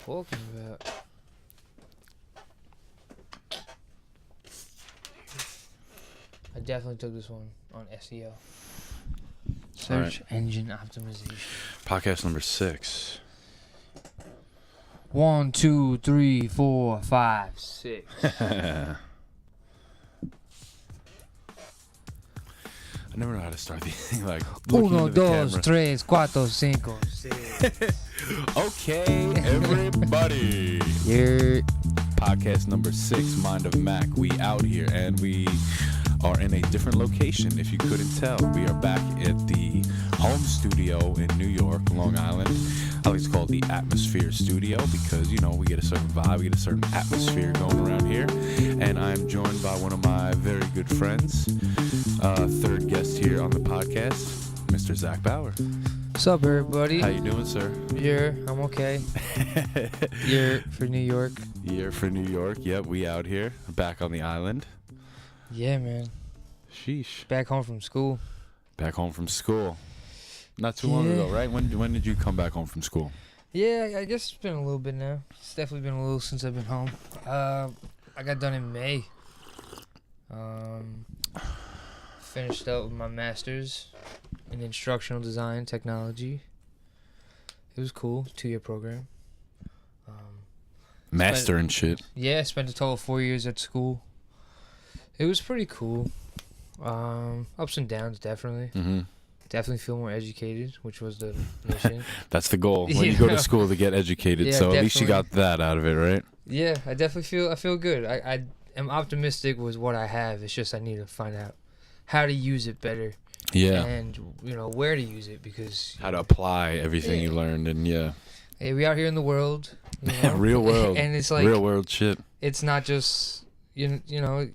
talking about? I definitely took this one on SEO. Search engine optimization. Podcast number 6. 1, 2, 3, 4, 5, 6. I never know how to start these things. Like, looking Uno, into the dos, camera. tres, cuatro, cinco, seis. Okay, everybody. Yeah. Podcast number 6, Mind of Mac. We out here, and we are in a different location, if you couldn't tell. We are back at the home studio in New York, Long Island. I like to call it the Atmosphere Studio because, you know, we get a certain vibe, we get a certain atmosphere going around here. And I'm joined by one of my very good friends, third guest here on the podcast, Mr. Zach Bauer. What's up, everybody? How you doing, sir? Yeah, I'm okay. Year for New York. Year for New York. Yep, we out here, back on the island. Yeah, man. Sheesh. Back home from school. Back home from school. Not too long ago, right? When did you come back home from school? Yeah, I guess it's been a little bit now. It's definitely been a little since I've been home. I got done in May. Finished up with my master's in instructional design technology. It was cool, 2-year program. Master and shit. Yeah, I spent a total of 4 years at school. It was pretty cool. Ups and downs, definitely. Mm-hmm. Definitely feel more educated, which was the mission. That's the goal. When you go to school to get educated. Yeah, so at least you got that out of it, right? Yeah, I definitely feel good. I am optimistic with what I have. It's just I need to find out how to use it better. Yeah. And, you know, where to use it because... How to apply everything you learned and Hey, we out here in the world. You know? Real world. And it's like... Real world shit. It's not just, you know...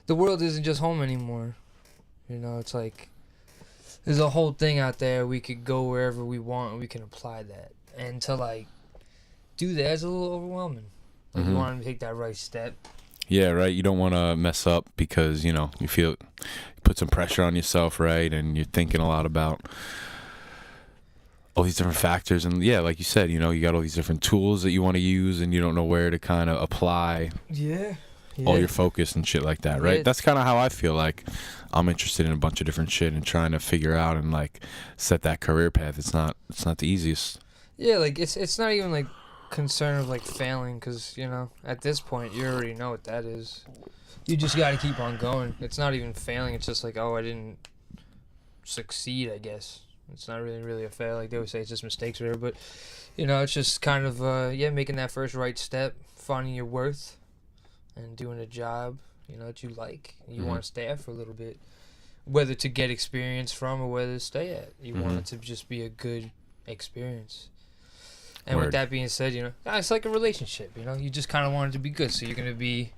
The world isn't just home anymore. You know, it's like... There's a whole thing out there. We could go wherever we want and we can apply that. And to, like, do that is a little overwhelming. Like, you want to take that right step. Yeah, right. You don't want to mess up because, you know, you feel... Put some pressure on yourself, right? And you're thinking a lot about all these different factors. And, yeah, like you said, you know, you got all these different tools that you want to use and you don't know where to kind of apply all your focus and shit like that, right? Yeah. That's kind of how I feel like I'm interested in a bunch of different shit and trying to figure out and, like, set that career path. It's not the easiest. Yeah, like, it's not even, like, concern of, like, failing because, you know, at this point, you already know what that is. You just got to keep on going. It's not even failing. It's just like, oh, I didn't succeed, I guess. It's not really a fail. Like they always say, it's just mistakes or whatever. But, you know, it's just kind of, making that first right step, finding your worth, and doing a job, you know, that you like. You want to stay at for a little bit. Whether to get experience from or whether to stay at. You want it to just be a good experience. And with that being said, you know, it's like a relationship, you know. You just kind of want it to be good. So you're going to be...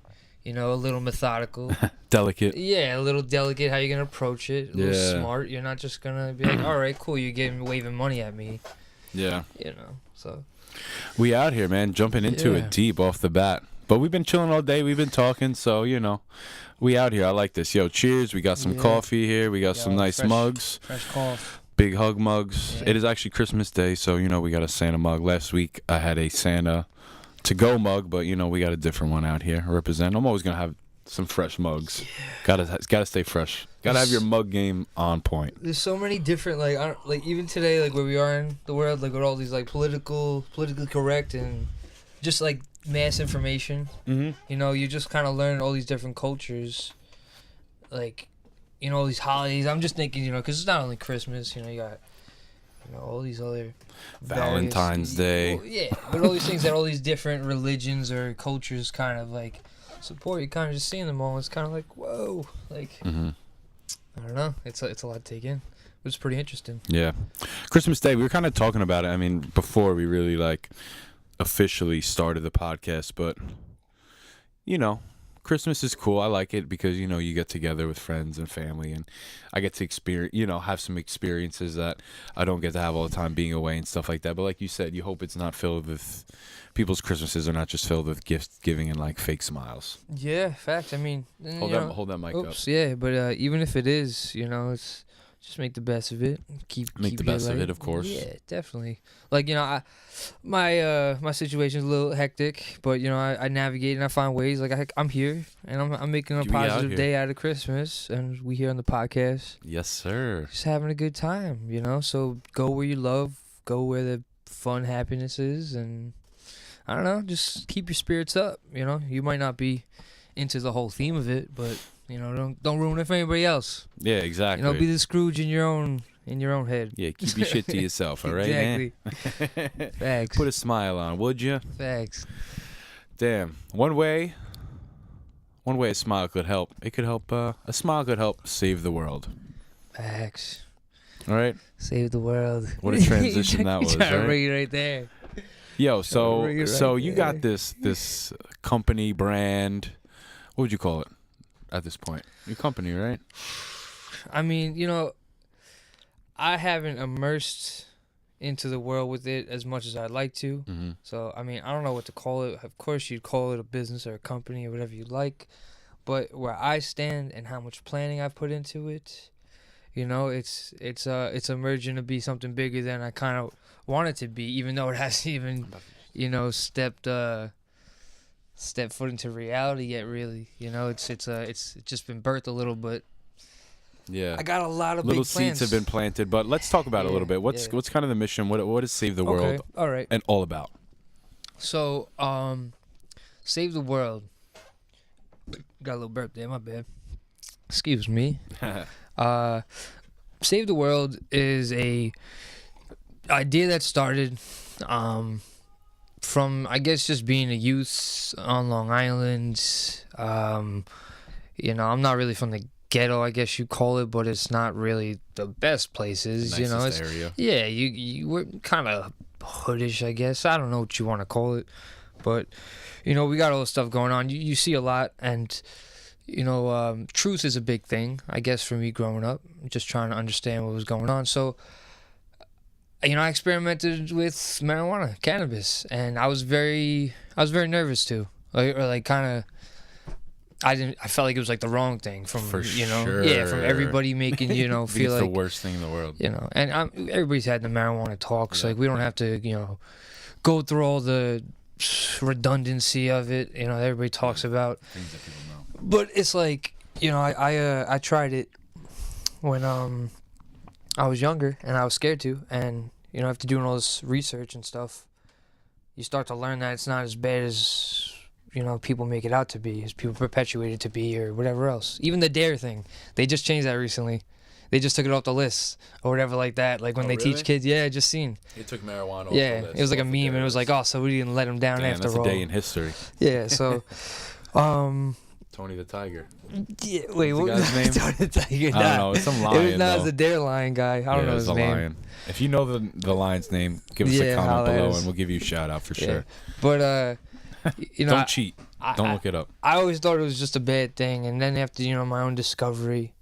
You know, a little methodical. Delicate. Yeah, a little delicate how you're going to approach it. A little smart. You're not just going to be like, all right, cool, you're waving money at me. Yeah. You know, so. We out here, man, jumping into it deep off the bat. But we've been chilling all day. We've been talking, so, you know, we out here. I like this. Yo, cheers. We got some coffee here. We got some nice mugs. Fresh cough. Big hug mugs. Yeah. It is actually Christmas Day, so, you know, we got a Santa mug. Last week, I had a Santa to-go mug, but, you know, we got a different one out here. Represent. I'm always going to have some fresh mugs. Yeah. Gotta stay fresh. Gotta have your mug game on point. There's so many different, like even today, like, where we are in the world, like, with all these, like, politically correct and just, like, mass information. You know, you just kind of learn all these different cultures. Like, you know, all these holidays. I'm just thinking, you know, because it's not only Christmas, you know, you got... You know, all these other Valentine's Day. Well, yeah, but all these things that all these different religions or cultures kind of like support. You kind of just seeing them all. It's kind of like, whoa, like I don't know. It's a lot to take in. It was pretty interesting. Yeah, Christmas Day. We were kind of talking about it. I mean, before we really like officially started the podcast, but you know. Christmas is cool. I like it because, you know, you get together with friends and family, and I get to experience, you know, have some experiences that I don't get to have all the time being away and stuff like that. But like you said, you hope it's not filled with, people's Christmases are not just filled with gift giving and like fake smiles. Yeah, fact. I mean, Hold that mic up. Yeah, but even if it is, you know, it's just make the best of it. Make the best of it, of course. Yeah, definitely. Like, my situation's a little hectic, but I navigate and I find ways. Like I'm here and I'm making a positive day out of Christmas, and we here on the podcast. Yes, sir. Just having a good time, So go where you love, go where the fun, happiness is, and I don't know, just keep your spirits up. You might not be into the whole theme of it, but don't ruin it for anybody else. Yeah, exactly. Be the Scrooge in your own head. Yeah, keep your shit to yourself, all right? Exactly. Facts. Put a smile on, would you? Facts. Damn. One way a smile could help. It could help. A smile could help save the world. Facts. All right. Save the world. What a transition that was, right? Right there. Yo, so you there. got this company brand. What would you call it at this point? Your company, right? I mean, I haven't immersed into the world with it as much as I'd like to. Mm-hmm. So, I mean, I don't know what to call it. Of course, you'd call it a business or a company or whatever you like. But where I stand and how much planning I've put into it, it's emerging to be something bigger than I kind of want it to be, even though it hasn't even, stepped foot into reality yet. Really, it's just been birthed a little, but yeah, I got a lot of little big plans. seeds have been planted. But let's talk about it a little bit. What's kind of the mission? What is Save the World? All right, and all about? So, Save the World. Got a little burp there, my bad. Excuse me. Save the World is a idea that started from, I guess, just being a youth on Long Island. I'm not really from the ghetto, I guess you call it, but it's not really the best places. The nicest area. Yeah, you were kind of hoodish, I guess. I don't know what you want to call it, but we got all this stuff going on. You see a lot, and truth is a big thing, I guess, for me growing up, just trying to understand what was going on. So, I experimented with marijuana, cannabis, and I was very nervous too. I felt like it was like the wrong thing from, sure. Yeah, from everybody making, feel it's like the worst thing in the world. And everybody's had the marijuana talks. Yeah. Like, we don't have to, go through all the redundancy of it, everybody talks about. Things that people know. But it's like, I tried it when I was younger, and I was scared to, and after doing all this research and stuff, you start to learn that it's not as bad as people make it out to be, as people perpetuate it to be, or whatever else. Even the dare thing, they just changed that recently. They just took it off the list or whatever like that. Like when they teach kids, I just seen. They took marijuana off the list. It was like a meme, and it was like, oh, so we didn't let them down after all. That's a day in history. Yeah, so, Tony the Tiger. Yeah, wait, what was the guy's name? Tony the Tiger. I don't know. It's some lion. It was not the Dare Lion guy. I don't know his name. Lion. If you know the lion's name, give us a comment below, and we'll give you a shout out for sure. But don't cheat. Don't look it up. I always thought it was just a bad thing, and then after my own discovery,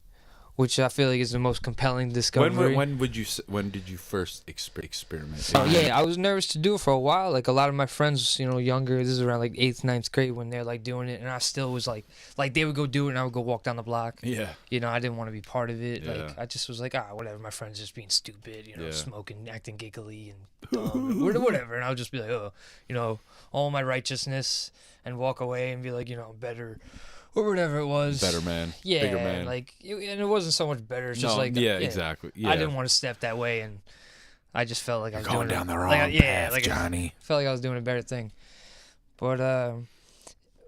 which I feel like is the most compelling discovery. When did you first experiment? Oh yeah, I was nervous to do it for a while. Like a lot of my friends, younger, this is around like 8th, 9th grade when they're like doing it, and I still was like they would go do it, and I would go walk down the block. Yeah. I didn't want to be part of it. Yeah. Like I just was like, whatever. My friends just being stupid, smoking, acting giggly and dumb, whatever. And I would just be like, all my righteousness, and walk away and be like, better. Or whatever it was. Better man. Yeah. Bigger man. And it wasn't so much better. It's just exactly. Yeah. I didn't want to step that way, and I just felt like I was going down the wrong path, Johnny. Felt like I was doing a better thing. But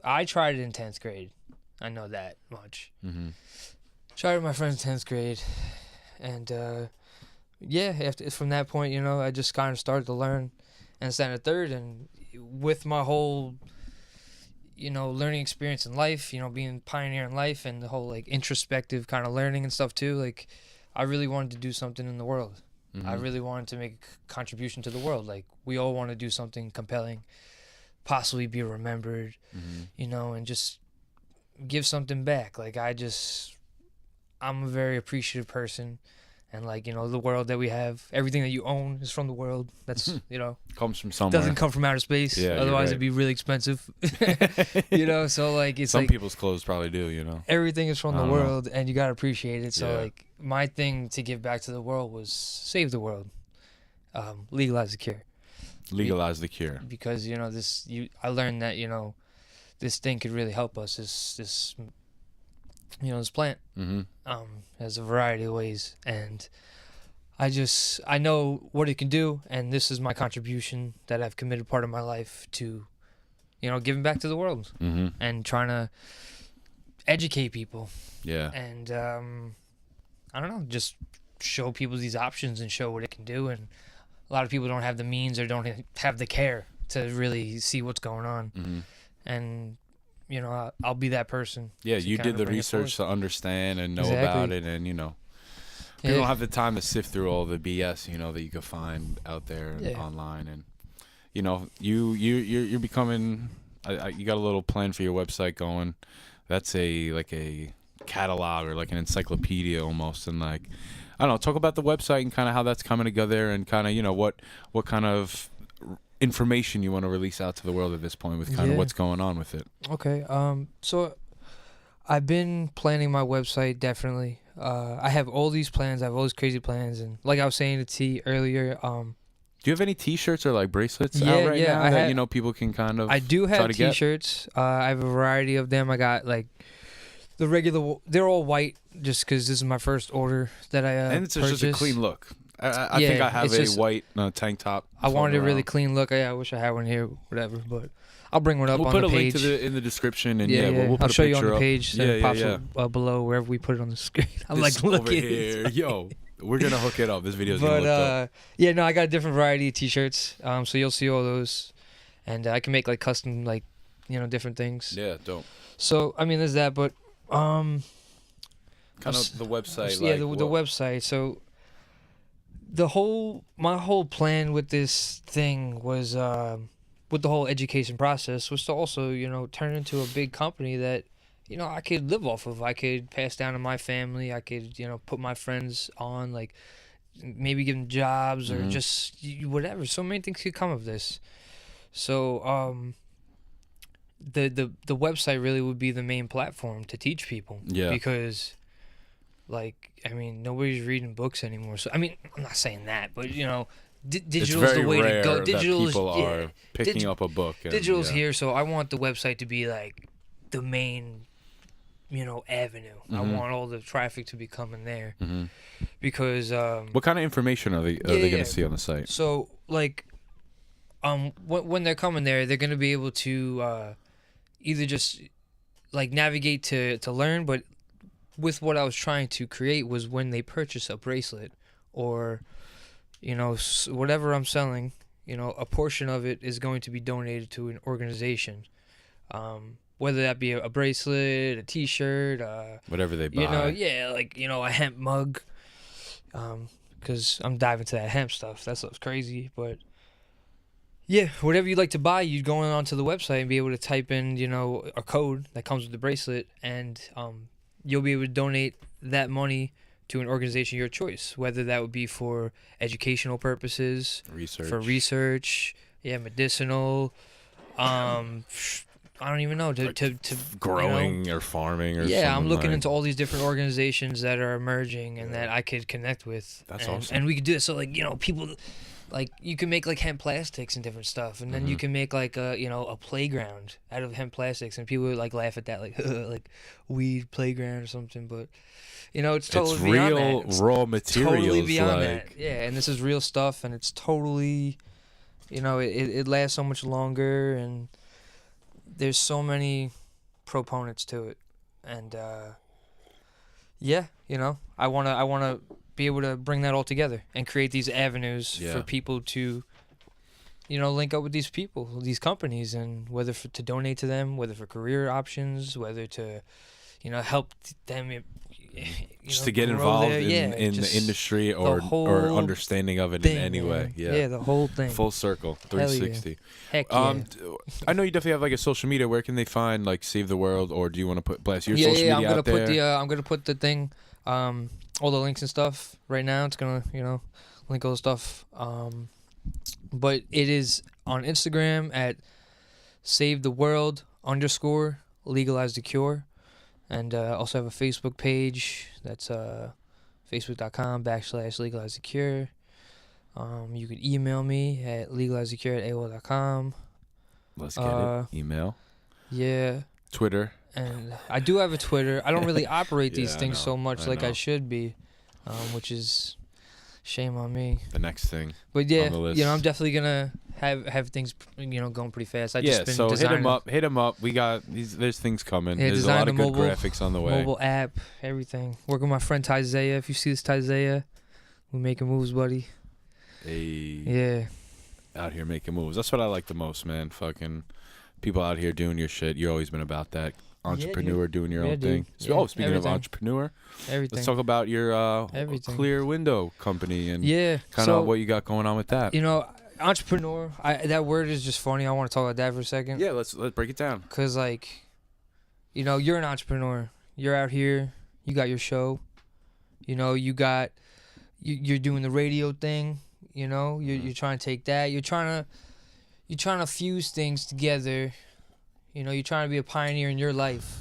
I tried it in 10th grade. I know that much. Mm-hmm. Tried it with my friends in 10th grade. And, from that point, I just kind of started to learn and stand at 3rd. And with my whole learning experience in life, being pioneer in life, and the whole introspective kind of learning and stuff too, I really wanted to do something in the world. Mm-hmm. I really wanted to make a contribution to the world. We all want to do something compelling, possibly be remembered, mm-hmm. And just give something back. I'm a very appreciative person. And the world that we have, everything that you own is from the world. That's comes from somewhere. Doesn't come from outer space. Yeah, otherwise it'd be really expensive. So it's some people's clothes probably do. Everything is from the world, and you gotta appreciate it. So my thing to give back to the world was save the world, legalize the cure. Legalize the cure. Because I learned that this thing could really help us. This this plant has a variety of ways, and I know what it can do, and this is my contribution that I've committed part of my life to, giving back to the world and trying to educate people. Yeah. And I don't know, just show people these options and show what it can do. And a lot of people don't have the means or don't have the care to really see what's going on. And I'll be that person. Yeah, you did the research to understand and know about it, and you don't have the time to sift through all the BS that you could find out there online, and you're becoming. You got a little plan for your website going. That's like a catalog or like an encyclopedia almost, and like I don't know. Talk about the website and kind of how that's coming together, and kind of what kind of information you want to release out to the world at this point with kind of what's going on with it. Okay. So I've been planning my website, definitely. I have all these plans. I have all these crazy plans, and like I was saying to T earlier, do you have any T-shirts or like bracelets out right now that people can kind of? I do have T-shirts. I have a variety of them. I got like the regular. They're all white, just because this is my first order that I and it's purchased. just a clean look. I think I have a white tank top. I wanted a really clean look. I wish I had one here, whatever. But I'll bring one up on the page. We'll put a link to in the description, and we'll put I'll show you on the up. page. It pops up below wherever we put it on the screen. I'm like, look over here, yo. We're gonna hook it up. This video's gonna look up. I got a different variety of T-shirts. So you'll see all those, and I can make like custom different things. Yeah, dope. So I mean, there's that, but kind of the website. Yeah, the website. So my whole plan with this thing was with the whole education process was to also turn into a big company that I could live off of. I could pass down to my family. I could put my friends on, like maybe give them jobs or just whatever. So many things could come of this. So the website really would be the main platform to teach people. Yeah. Because nobody's reading books anymore. So, I'm not saying that, but, digital's the way to go. Digital's, people are picking up a book. Digital's here, so I want the website to be, like, the main, avenue. I want all the traffic to be coming there. Because... what kind of information are they going to see on the site? So, like, when they're coming there, they're going to be able to either just, like, navigate to learn, but... with what I was trying to create was when they purchase a bracelet or, whatever I'm selling, a portion of it is going to be donated to an organization. Whether that be a bracelet, a T-shirt, whatever they buy. A hemp mug. Because I'm diving to that hemp stuff. That stuff's crazy. But, yeah, whatever you'd like to buy, you'd go onto the website and be able to type in, a code that comes with the bracelet, and you'll be able to donate that money to an organization of your choice, whether that would be for educational purposes, research, medicinal, I don't even know, to growing or farming or I'm looking into all these different organizations that are emerging and that I could connect with. That's awesome. And we could do it so people, like, you can make like hemp plastics and different stuff, and then you can make like a playground out of hemp plastics, and people would like laugh at that, like like weed playground or something, but it's totally beyond that. It's real raw materials. Totally beyond that. Yeah, and this is real stuff, and it's totally, it lasts so much longer, and there's so many proponents to it, and I wanna be able to bring that all together and create these avenues for people to link up with these people, these companies, and whether to donate to them, whether for career options, whether to help them just to get involved in the industry or understanding of it in any way. The whole thing, full circle, 360. Heck yeah. I know you definitely have like a social media. Where can they find like Save the World, or do you want to blast your social media out there? I'm gonna put the thing, all the links and stuff right now. It's gonna link all the stuff, but it is on Instagram at SaveTheWorld_legalize the cure. And also have a Facebook page. That's Facebook.com/legalizethecure. You could email me at legalizethecure@aol.com. Let's get it. Email. Yeah. Twitter. And I do have a Twitter. I don't really operate these Yeah, things so much like I know. should be, which is shame on me. The next thing. But yeah, on the list. I'm definitely gonna have things, going pretty fast. I just been so designing, hit him up. We got there's things coming. Yeah, There's a lot of good mobile, graphics on the way. Mobile app, everything. Working with my friend Tyzaya. If you see this Tyzaya, we making moves, buddy. Hey. Yeah. Out here making moves. That's what I like the most, man. Fucking people out here doing your shit. You've always been about that. Entrepreneur, doing your own thing. Yeah, So, speaking everything. of entrepreneur, Everything. let's talk about your Everything. clear window company and kind of what you got going on with that. Entrepreneur. That word is just funny. I want to talk about that for a second. Yeah, let's break it down. Cause you're an entrepreneur. You're out here. You got your show. You're doing the radio thing. You're trying to take that. You're trying to fuse things together. You're trying to be a pioneer in your life,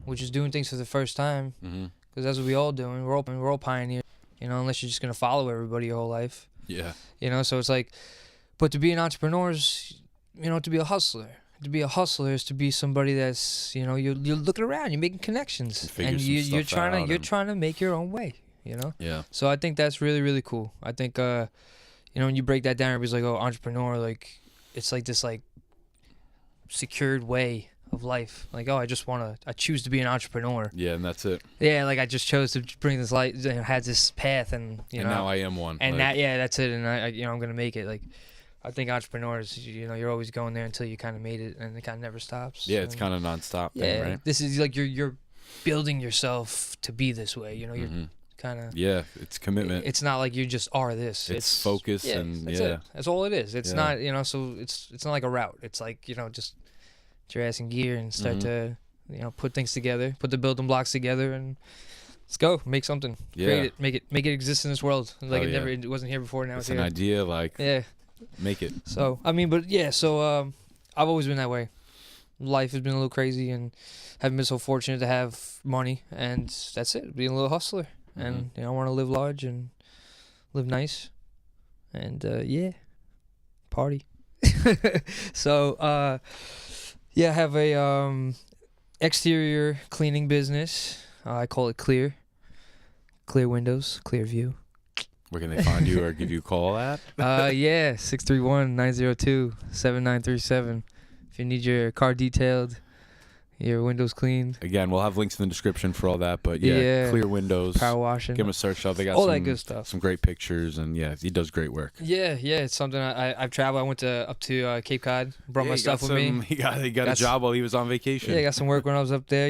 which is doing things for the first time. Because that's what we all doing. We're all pioneers. Unless you're just gonna follow everybody your whole life. Yeah. So it's like, but to be an entrepreneur is, to be a hustler. To be a hustler is to be somebody that's, you're looking around, you're making connections, and you're trying to make your own way. Yeah. So I think that's really, really cool. I think when you break that down, everybody's like, oh, entrepreneur, like it's like this like secured way of life. Like, oh, I choose to be an entrepreneur. Yeah, and that's it. Yeah, like I just chose to bring this light, had this path, and now I am one. And that's it. And I'm gonna make it. Like, I think entrepreneurs, you're always going there until you kind of made it, and it kind of never stops. Yeah, it's kind of nonstop thing, right? This is like you're building yourself to be this way. You're kind of. Yeah, it's commitment. It's not like you just are this. It's focus and it. That's all it is. It's not so it's not like a route. It's like just get your ass in gear and start to put things together, put the building blocks together, and let's go make something. Create it, make it exist in this world. Like it wasn't here before. Now it's an here. idea. Like make it. So I've always been that way. Life has been a little crazy, and haven't been so fortunate to have money, and that's it. Being a little hustler, and I want to live large and live nice, and party. So I have a exterior cleaning business. I call it Clear Windows, Clear View. Where can they find you or give you a call at? 631-902-7937. If you need your car detailed, your windows cleaned. Again, we'll have links in the description for all that. But Clear Windows. Power washing. Give him a search out. They got all that good stuff. Some great pictures, and he does great work. Yeah, it's something I've traveled. I went up to Cape Cod, brought my stuff with me. He got a job while he was on vacation. Yeah, I got some work when I was up there,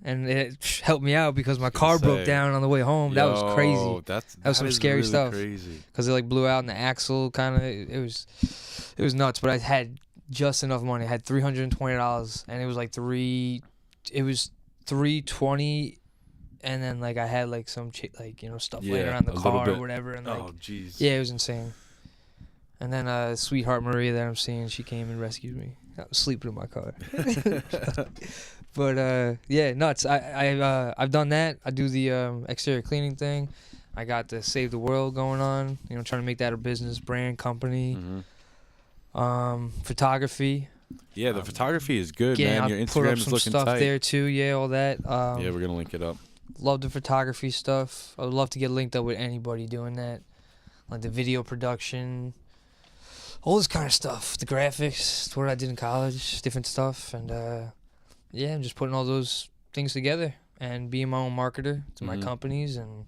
and it helped me out because my car broke down on the way home. That was crazy. That was some scary really stuff. Crazy. Because it blew out in the axle, kind of. It was nuts. But I had just enough money. I had $320, and it was like $320, and then I had some stuff laying around the car or whatever, and jeez. Yeah, it was insane. And then sweetheart Maria that I'm seeing, she came and rescued me. I was sleeping in my car. But nuts. I've done that. I do the exterior cleaning thing. I got the Save the World going on. Trying to make that a business, brand, company. Photography. Yeah, the photography is good, man. Your Instagram is looking stuff tight. there too. Yeah, all that. We're gonna link it up. Love the photography stuff. I would love to get linked up with anybody doing that, like the video production, all this kind of stuff. The graphics, what I did in college, different stuff, and I'm just putting all those things together and being my own marketer to my companies, and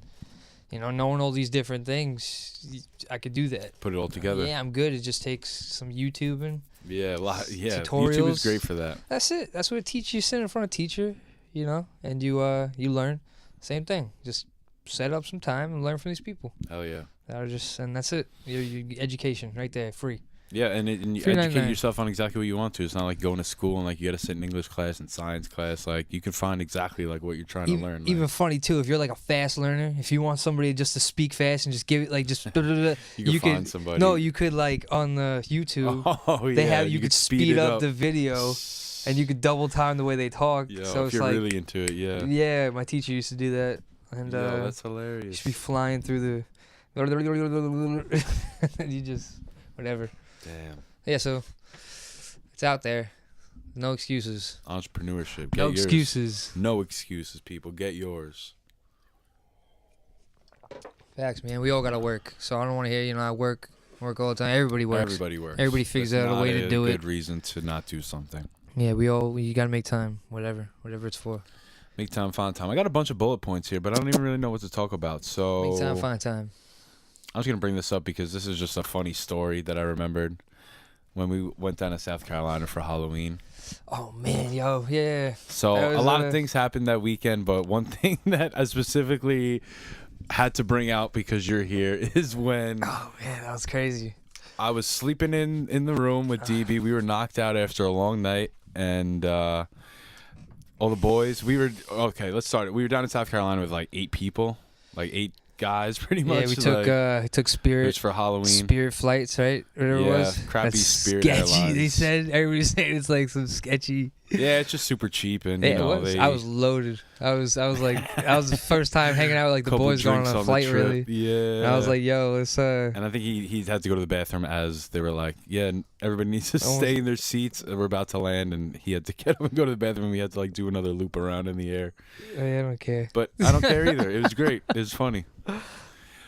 knowing all these different things, I could do that. Put it all together. Yeah, I'm good. It just takes some YouTubing. Yeah, a lot. Yeah, tutorials. YouTube is great for that. That's it. That's what it teaches you. Sit in front of a teacher, and you learn. Same thing. Just set up some time and learn from these people. Hell yeah. And that's it. Your education right there, free. Yeah, and you educate yourself on exactly what you want to. It's not like going to school and you got to sit in English class and science class. You can find exactly what you're trying to learn. Even funny too, if you're a fast learner, if you want somebody just to speak fast and just give it you can find somebody. No, you could on the YouTube. You could speed up the video, and you could double time the way they talk. Yeah, so if it's you're really into it, yeah. Yeah, my teacher used to do that. and Yo, that's you hilarious. should be flying through the, and you just whatever. Damn. Yeah, so it's out there. No excuses. Entrepreneurship. Get No yours. excuses. No excuses, people. Get yours. Facts, man. We all gotta work, so I don't want to hear I work all the time. Everybody works. Everybody works. Everybody figures That's out a way to do not a it. good reason to not do something. Yeah, you gotta make time. Whatever it's for. Make time, find time. I got a bunch of bullet points here, but I don't even really know what to talk about. So Make time, find time. I was gonna bring this up because this is just a funny story that I remembered when we went down to South Carolina for Halloween. Oh man, yo, yeah. So a lot of things happened that weekend, but one thing that I specifically had to bring out because you're here is when Oh man, that was crazy. I was sleeping in the room with DB. We were knocked out after a long night, and all the boys. Let's start. We were down in South Carolina with like 8 people, like 8 guys, pretty much. Yeah, we took It Spirit was for Halloween. Spirit flights, right? Whatever it was. Crappy That's Spirit sketchy. Airlines. They said everybody's saying it's like some sketchy. Yeah, it's just super cheap, and Yeah, it was. I was loaded. I was like, that was the first time hanging out with like the couple boys going drinks on a the flight, trip. really. Yeah. And I was like, yo, let's And I think he had to go to the bathroom as they were like, yeah, everybody needs to stay in their seats. We're about to land, and he had to get up and go to the bathroom. And we had to like do another loop around in the air. I don't care. But I don't care either. It was great. It was funny.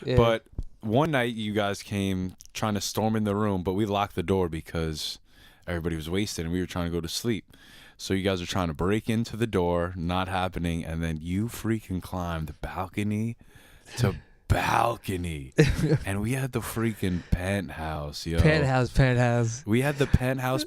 Yeah. But one night you guys came trying to storm in the room, but we locked the door because everybody was wasted and we were trying to go to sleep. So you guys are trying to break into the door, not happening, and then you freaking climbed balcony to balcony. And we had the freaking penthouse, yo. Penthouse. We had the penthouse,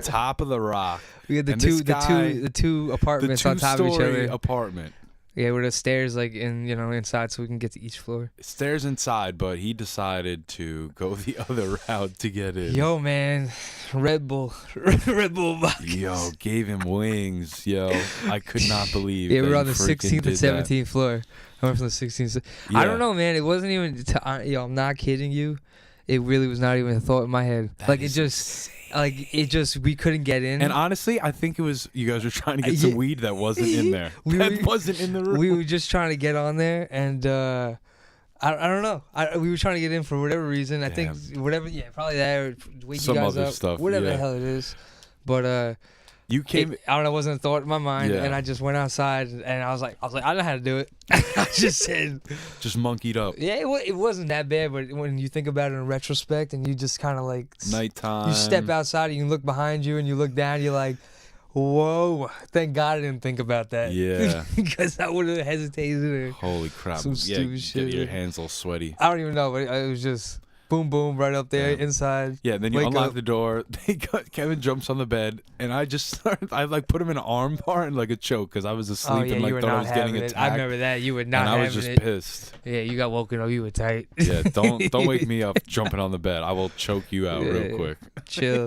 top of the rock. We had the two apartments on top of each other. Apartment. Yeah, with the stairs like inside, so we can get to each floor. Stairs inside, but he decided to go the other route to get in. Yo, man, Red Bull vodka. Yo, gave him wings. Yo, I could not believe. Yeah, we that were he on the freaking 16th and did that. 17th floor. I went from the 16th. Yeah. I don't know, man. It wasn't even. I'm not kidding you. It really was not even a thought in my head. That is we couldn't get in. And honestly, I think it was you guys were trying to get some weed that wasn't in there. Wasn't in the room. We were just trying to get on there, and I don't know. We were trying to get in for whatever reason. I think whatever. Yeah, probably that. Or wake Some you guys other up, stuff. whatever Yeah. the hell it is. But You came. I don't know. It wasn't a thought in my mind, Yeah. and I just went outside, and I was like, I know how to do it. I just said, just monkeyed up. yeah, it wasn't that bad, but when you think about it in retrospect, and you just kind of like Nighttime. you step outside, and you look behind you, and you look down, you're like, whoa! Thank God I didn't think about that. Yeah. Because I would have hesitated. Or Holy crap! Some stupid get shit. your hands all sweaty. I don't even know, but it was just boom, boom, right up there inside. Yeah, then you Wake unlock up. the door. Kevin jumps on the bed, and I just started. I like put him in an arm bar and like a choke because I was asleep Oh yeah, and like you were thought I not was getting having it. attacked. I remember that. You were not and I having was just it. pissed. Yeah, you got woken up. You were tight. Yeah, don't wake me up jumping on the bed. I will choke you out real quick. Chill.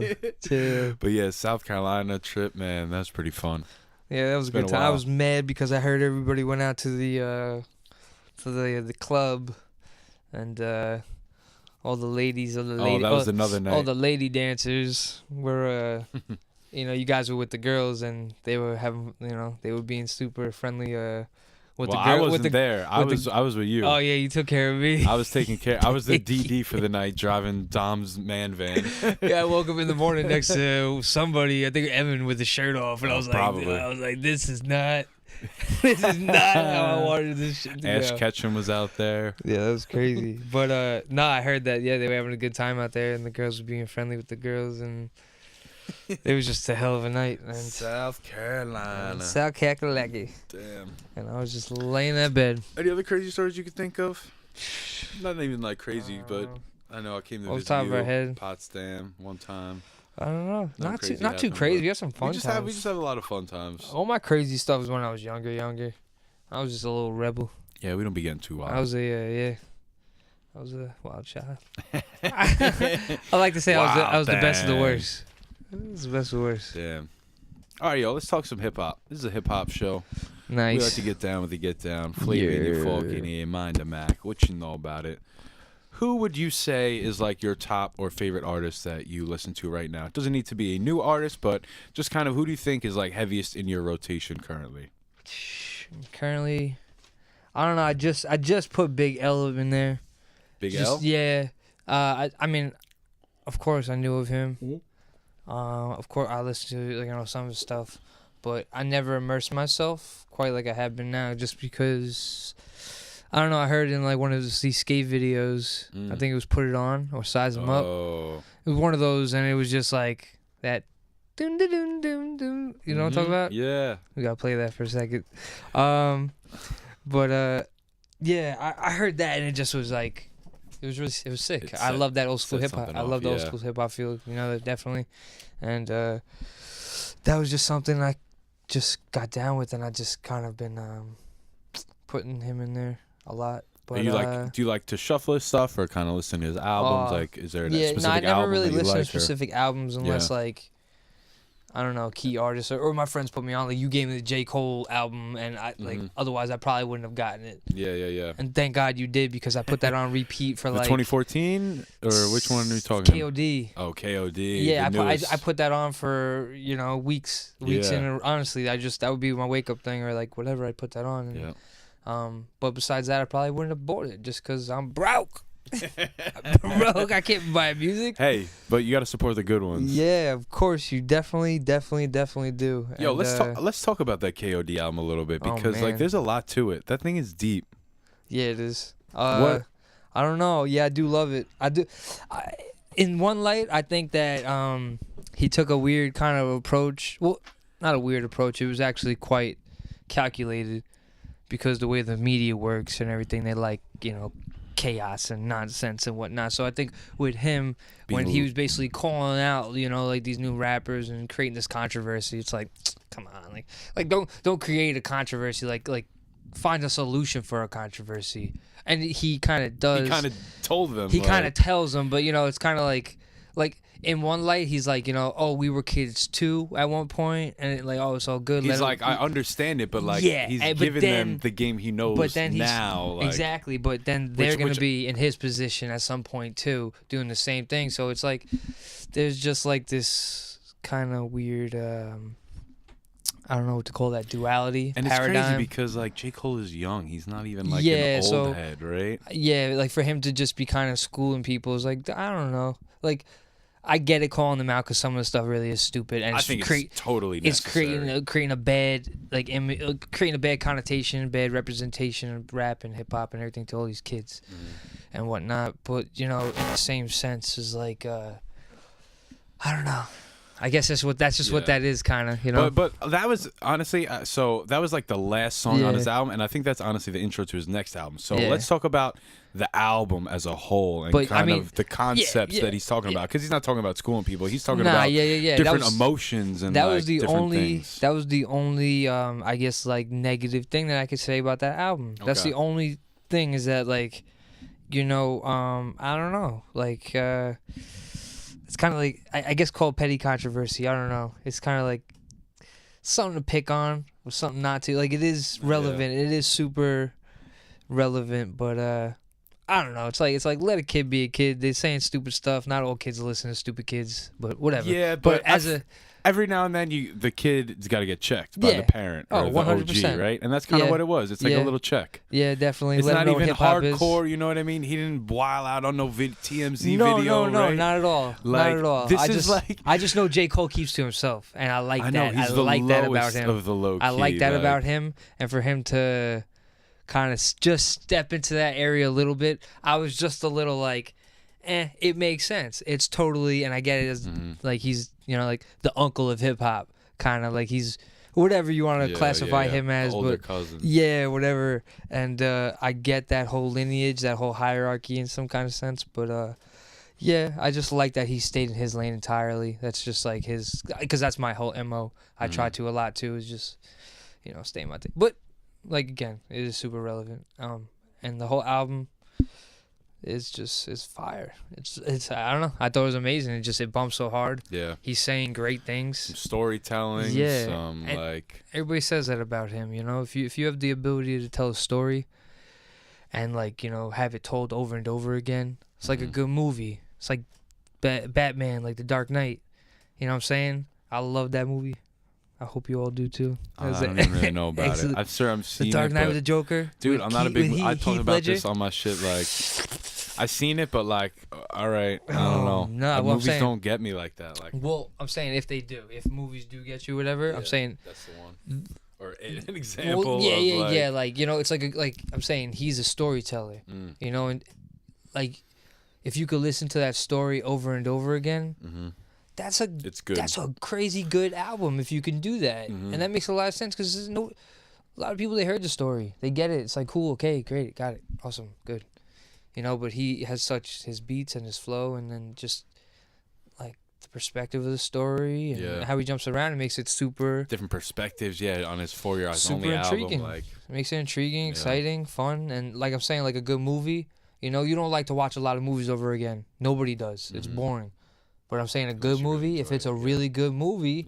But yeah, South Carolina trip, man, that's pretty fun. Yeah, that was a been good a time. I while. was mad because I heard everybody went out to the club, and all the ladies, That was another night. all the lady dancers were, you guys were with the girls, and they were having, they were being super friendly. With the girl, I wasn't there. I was with you. Oh yeah, you took care of me. I was taking care. I was the DD for the night, driving Dom's man van. Yeah, I woke up in the morning next to somebody. I think Evan with the shirt off, and I was probably. like, this is not how I wanted this shit to Ash go. Ketchum was out there. Yeah, that was crazy. But I heard that they were having a good time out there, and the girls were being friendly with the girls, and it was just a hell of a night. And South Carolina. South Carolina. Damn. And I was just laying in that bed. Any other crazy stories you could think of? Not even like crazy, but I know I came to Off the visit top of you. our head. Potsdam one time. I don't know. Nothing Not crazy too happened, crazy. but We had some fun We just times. have a lot of fun times. All my crazy stuff was when I was younger. I was just a little rebel. Yeah, we don't be getting too wild. I was a wild child. I like to say I was the best of the worst. It was the best of the worst. Damn. All right, yo, let's talk some hip hop. This is a hip hop show. Nice. We like to get down with the get down. Flavor in your folk in here, mind a Mac. What you know about it? Who would you say is like your top or favorite artist that you listen to right now? It doesn't need to be a new artist, but just kind of who do you think is like heaviest in your rotation currently? Currently, I don't know. I just put Big L in there. Big L? Yeah. I mean, of course I knew of him. Mm-hmm. Of course I listened to some of his stuff, but I never immersed myself quite like I have been now, just because. I don't know. I heard in one of these skate videos. I think it was Put It On or Size 'Em Up. It was one of those, and it was just like that. Dun, dun, dun, dun, dun. You know what I'm talking about? Yeah. We gotta play that for a second. Yeah, I heard that, and it just was like, it was sick. I love that old school hip hop. I love the old school hip hop feel. Definitely, and that was just something I just got down with, and I just kind of been putting him in there a lot. But do you like to shuffle his stuff or kind of listen to his albums? Is there a specific album? I never really listen to or? specific albums unless I don't know, key artists or my friends put me on. Like, you gave me the J. Cole album, and otherwise I probably wouldn't have gotten it. Yeah. And thank God you did, because I put that on repeat for 2014, or which one are you talking? KOD. Oh, KOD. Yeah, I put that on for weeks in. Honestly, that would be my wake up thing, or whatever. I put that on. And, but besides that, I probably wouldn't have bought it just because I'm broke. Broke. I can't buy music. Hey, but you got to support the good ones. Yeah, of course. You definitely do. Yo, let's talk about that KOD album a little bit, because there's a lot to it. That thing is deep. Yeah, it is. What? I don't know. Yeah, I do love it. I do. In one light, I think that he took a weird kind of approach. Well, not a weird approach. It was actually quite calculated, because the way the media works and everything, they like chaos and nonsense and whatnot. So I think with him, when he was basically calling out, these new rappers and creating this controversy, it's like, come on, don't create a controversy. Like find a solution for a controversy. And he kind of does. He kind of told them. He kind of tells them, but it's kind of like in one light, he's like, oh, we were kids too at one point, and it's all good. He's like, I understand it, but he's giving them the game he knows now. Exactly, but then they're going to be in his position at some point too, doing the same thing. So it's like, there's just this kind of weird, I don't know what to call that, duality, and paradigm. It's crazy because J. Cole is young. He's not even an old head, right? Yeah, for him to just be kind of schooling people is I don't know. I get it, calling them out, because some of the stuff really is stupid, and I think it's totally necessary. It's creating a bad creating a bad connotation, bad representation of rap and hip hop and everything to all these kids and whatnot. But in the same sense is I don't know. I guess that's what that is, kind of, But that was honestly, so that was the last song on his album, and I think that's honestly the intro to his next album. So let's talk about the album as a whole and of the concepts that he's talking about, because he's not talking about schooling people. He's talking about different emotions and that was the only things. That was the only I guess negative thing that I could say about that album. Okay. That's the only thing, is that I don't know, it's kind of I guess called petty controversy. I don't know. It's kind of something to pick on or something not to. It is relevant. Yeah. It is super relevant, but I don't know. It's like let a kid be a kid. They're saying stupid stuff. Not all kids listen to stupid kids, but whatever. Yeah, but every now and then the kid's got to get checked by the parent or the 100%. OG, right? And that's kind of what it was. It's a little check. Yeah, definitely. It's not even hardcore, you know what I mean? He didn't wild out on no TMZ video, No, right? not at all. Not at all. I just know J. Cole keeps to himself, and I like that. He's I like that about him. Of the low key, I like that about him, and for him to kind of just step into that area a little bit, I was just a little it makes sense. It's totally, and I get it as he's the uncle of hip hop, kind of he's whatever you want to classify him as, older but cousin. Yeah, whatever. And I get that whole lineage, that whole hierarchy in some kind of sense, but I just like that he stayed in his lane entirely. That's just his, because that's my whole MO. I try to a lot too, is just stay in my thing. But again, it is super relevant. And the whole album is fire. It's I don't know. I thought it was amazing. It bumps so hard. Yeah. He's saying great things. Some storytelling. Yeah. Some everybody says that about him. If you have the ability to tell a story, and have it told over and over again, it's like a good movie. It's like Batman, The Dark Knight. You know what I'm saying? I love that movie. I hope you all do too. I don't even really know about it. I'm sure I'm seeing The Dark it, Knight but with the Joker. dude, I'm not a big. I talk Heath about Ledger. this on my shit. Like, I seen it, but like, all right, I don't know. Nah, Like, well, I'm movies saying- don't get me like that. Like, Well, I'm saying if they do, if movies do get you, whatever. I'm saying. that's the one. Or an example. Well, yeah, of, yeah. Like, you know, it's like I'm saying he's a storyteller. Mm. You know, and like if you could listen to that story over and over again, It's good. That's a crazy good album if you can do that, and that makes a lot of sense because there's a lot of people, they heard the story, they get it. It's like, cool, okay, great, got it, awesome, good. You know, but he has such his beats and his flow, and then just like the perspective of the story and how he jumps around, it makes it super different perspectives. Yeah, on his 4 Year Eyes super Only intriguing. album, like It makes it intriguing, exciting, fun, and like I'm saying, like a good movie. You know, you don't like to watch a lot of movies over again. Nobody does. It's boring. But I'm saying a good movie, if it's a really good movie,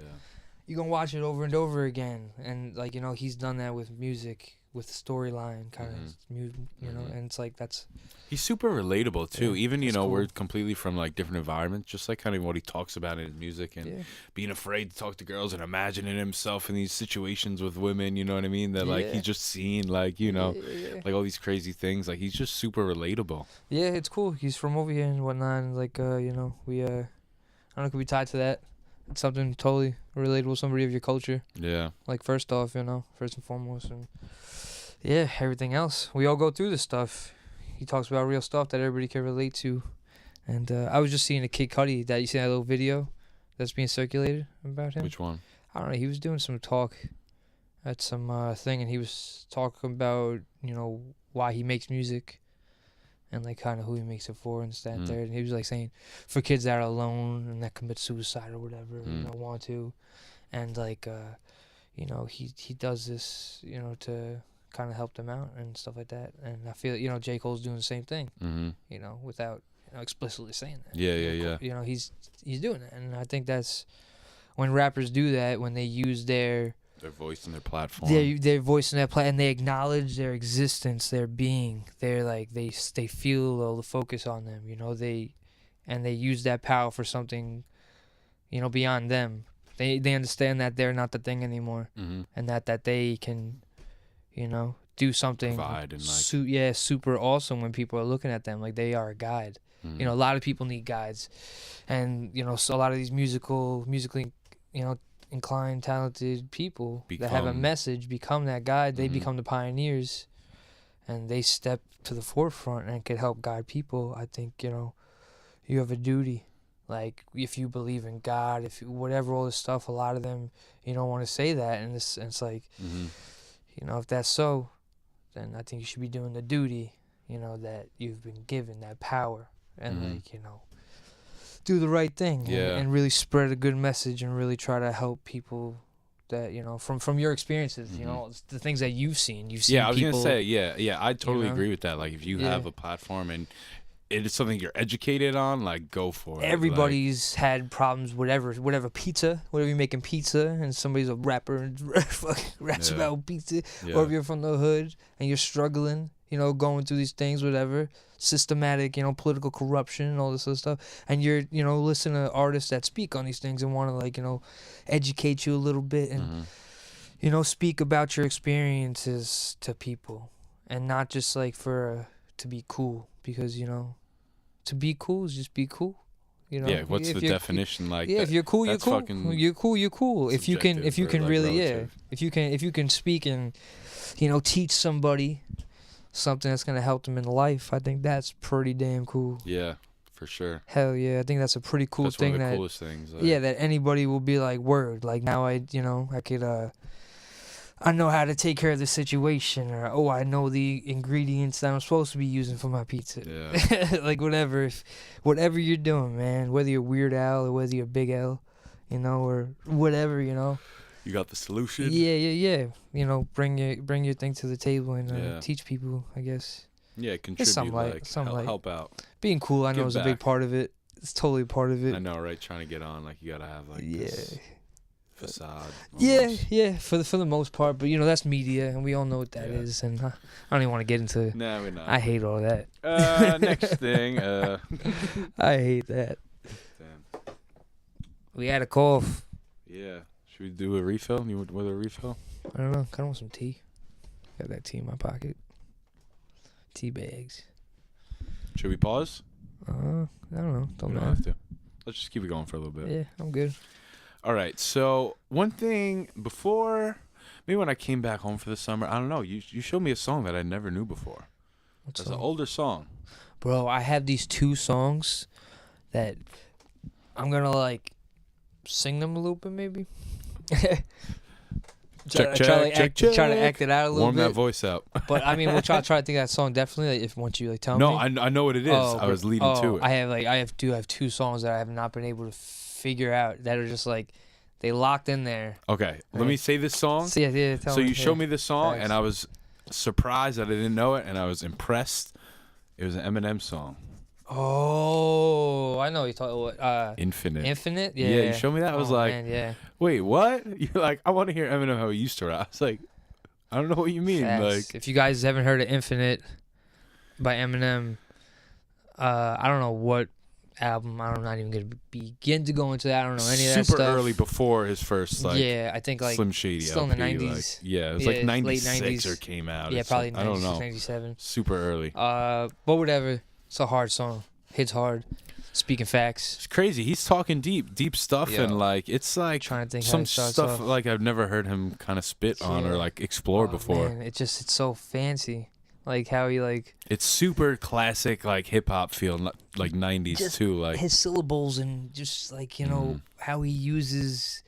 you're going to watch it over and over again. And, like, you know, he's done that with music, with storyline kind of, you know, and it's like that's... He's super relatable, too. Yeah, Even, you know, cool. we're completely from, like, different environments, just like kind of what he talks about in his music and being afraid to talk to girls and imagining himself in these situations with women, you know what I mean? That, like, he's just seeing, like, you know, like all these crazy things. Like, he's just super relatable. Yeah, it's cool. He's from over here and whatnot. And, like, you know, we, I don't know, could be tied to that. It's something totally relatable, somebody of your culture. Yeah. Like, first off, you know, first and foremost. And, yeah, everything else. We all go through this stuff. He talks about real stuff that everybody can relate to. And I was just seeing a Kid Cudi, that you see that little video that's being circulated about him? Which one? I don't know. He was doing some talk at some thing, and he was talking about, you know, why he makes music and, like, kind of who he makes it for and that and third. And he was, like, saying for kids that are alone and that commit suicide or whatever, you know, want to. And, like, you know, he does this, you know, to kind of help them out and stuff like that. And I feel, you know, J. Cole's doing the same thing, you know, without, you know, explicitly saying that. Yeah. You know, he's doing that. And I think that's when rappers do that, when they use their voice and their platform. Their voice and their and they acknowledge their existence, their being. They're like, they feel all the focus on them, you know, they use that power for something, you know, beyond them. They understand that they're not the thing anymore, and that they can, you know, do something provide and like super awesome when people are looking at them like they are a guide. You know, a lot of people need guides, and, you know, so a lot of these musically, you know, inclined, talented people that have a message become that guide. They become the pioneers, and they step to the forefront and could help guide people. I think, you know, you have a duty. Like, if you believe in God, if you, whatever, all this stuff, a lot of them, you don't want to say that, and it's like, you know, if that's so, then I think you should be doing the duty, you know, that you've been given, that power, and like, you know, do the right thing, and really spread a good message and really try to help people that, you know, from your experiences, you know, the things that you've seen. Yeah, I was people, gonna say, I totally know? agree with that. Like, if you have a platform and it is something you're educated on, like, go for it. Everybody's had problems, whatever pizza, whatever you're making pizza, and somebody's a rapper and raps about pizza, or if you're from the hood and you're struggling, you know, going through these things, whatever, systematic, you know, political corruption and all this other stuff, and you're, you know, listen to artists that speak on these things and want to, like, you know, educate you a little bit and, you know, speak about your experiences to people, and not just, like, to be cool, because, you know, to be cool is just be cool. You know, yeah, what's the definition? Like, if you're cool, you're cool. You're cool, you're cool. If you can really, relative. if you can speak and, you know, teach somebody something that's gonna help them in life, I think that's pretty damn cool. Yeah, for sure. Hell yeah, I think that's a pretty cool that's thing. One of the that coolest things. Like, that anybody will be like, word. Like, now I could I know how to take care of the situation, or I know the ingredients that I'm supposed to be using for my pizza. Yeah. Like, whatever you're doing, man, whether you're Weird Al or whether you're Big L, you know, or whatever, you know. You got the solution. Yeah. You know, bring your thing to the table and teach people, I guess. Yeah, contribute, help out. Being cool, I know, is a big part of it. It's totally a part of it. I know, right? Trying to get on, like, you gotta have, like, this facade. Almost. Yeah, for the most part, but, you know, that's media, and we all know what that is, and I don't even want to get into. No, we're not. I hate all that. Next thing. I hate that. Damn. We had a cough. Yeah. Should we do a refill? You want a refill? I don't know. Kind of want some tea. Got that tea in my pocket. Tea bags. Should we pause? I don't know. Don't We matter. have to. Let's just keep it going for a little bit. Yeah, I'm good. All right. So one thing before, maybe when I came back home for the summer, I don't know. You showed me a song that I never knew before. What's It's an older song. Bro, I have these 2 songs that I'm gonna like sing them a little bit, maybe. Check, try to act it out a little Warm bit. that voice up. But I mean, we'll try to think of that song definitely. Like, if once you like tell No, me. I know what it is. I was leading to it. I have 2 songs that I have not been able to figure out that are just like they locked in there. Okay, let me say this song. So, yeah, tell So me. you showed me this song, Facts. and I was surprised that I didn't know it, and I was impressed. It was an Eminem song. Oh, I know what you're talking about. Infinite. Infinite? Yeah. Yeah, you showed me that. I was like, man, yeah. wait, what? You're like, I want to hear Eminem how he used to rap. I was like, I don't know what you mean. Facts. Like, if you guys haven't heard of Infinite by Eminem, I don't know what album. I'm not even gonna begin to go into that. I don't know any of that stuff. super early before his first yeah, I think like Slim Shady still LP, in the 90s. Like, yeah, it was Yeah, like late 96 or 90s. came out. Yeah, It's probably like, I don't 96, know. 97. Super early. But whatever. It's a hard song. Hits hard. Speaking facts. It's crazy. He's talking deep stuff, Yo. and like it's like Trying to think how some it starts stuff off. like I've never heard him kind of spit on or Yeah. like explore Oh, before. Man, it's so fancy. Like how he like It's super classic like hip hop feel, like 90s Just too. Like his syllables and just like how he uses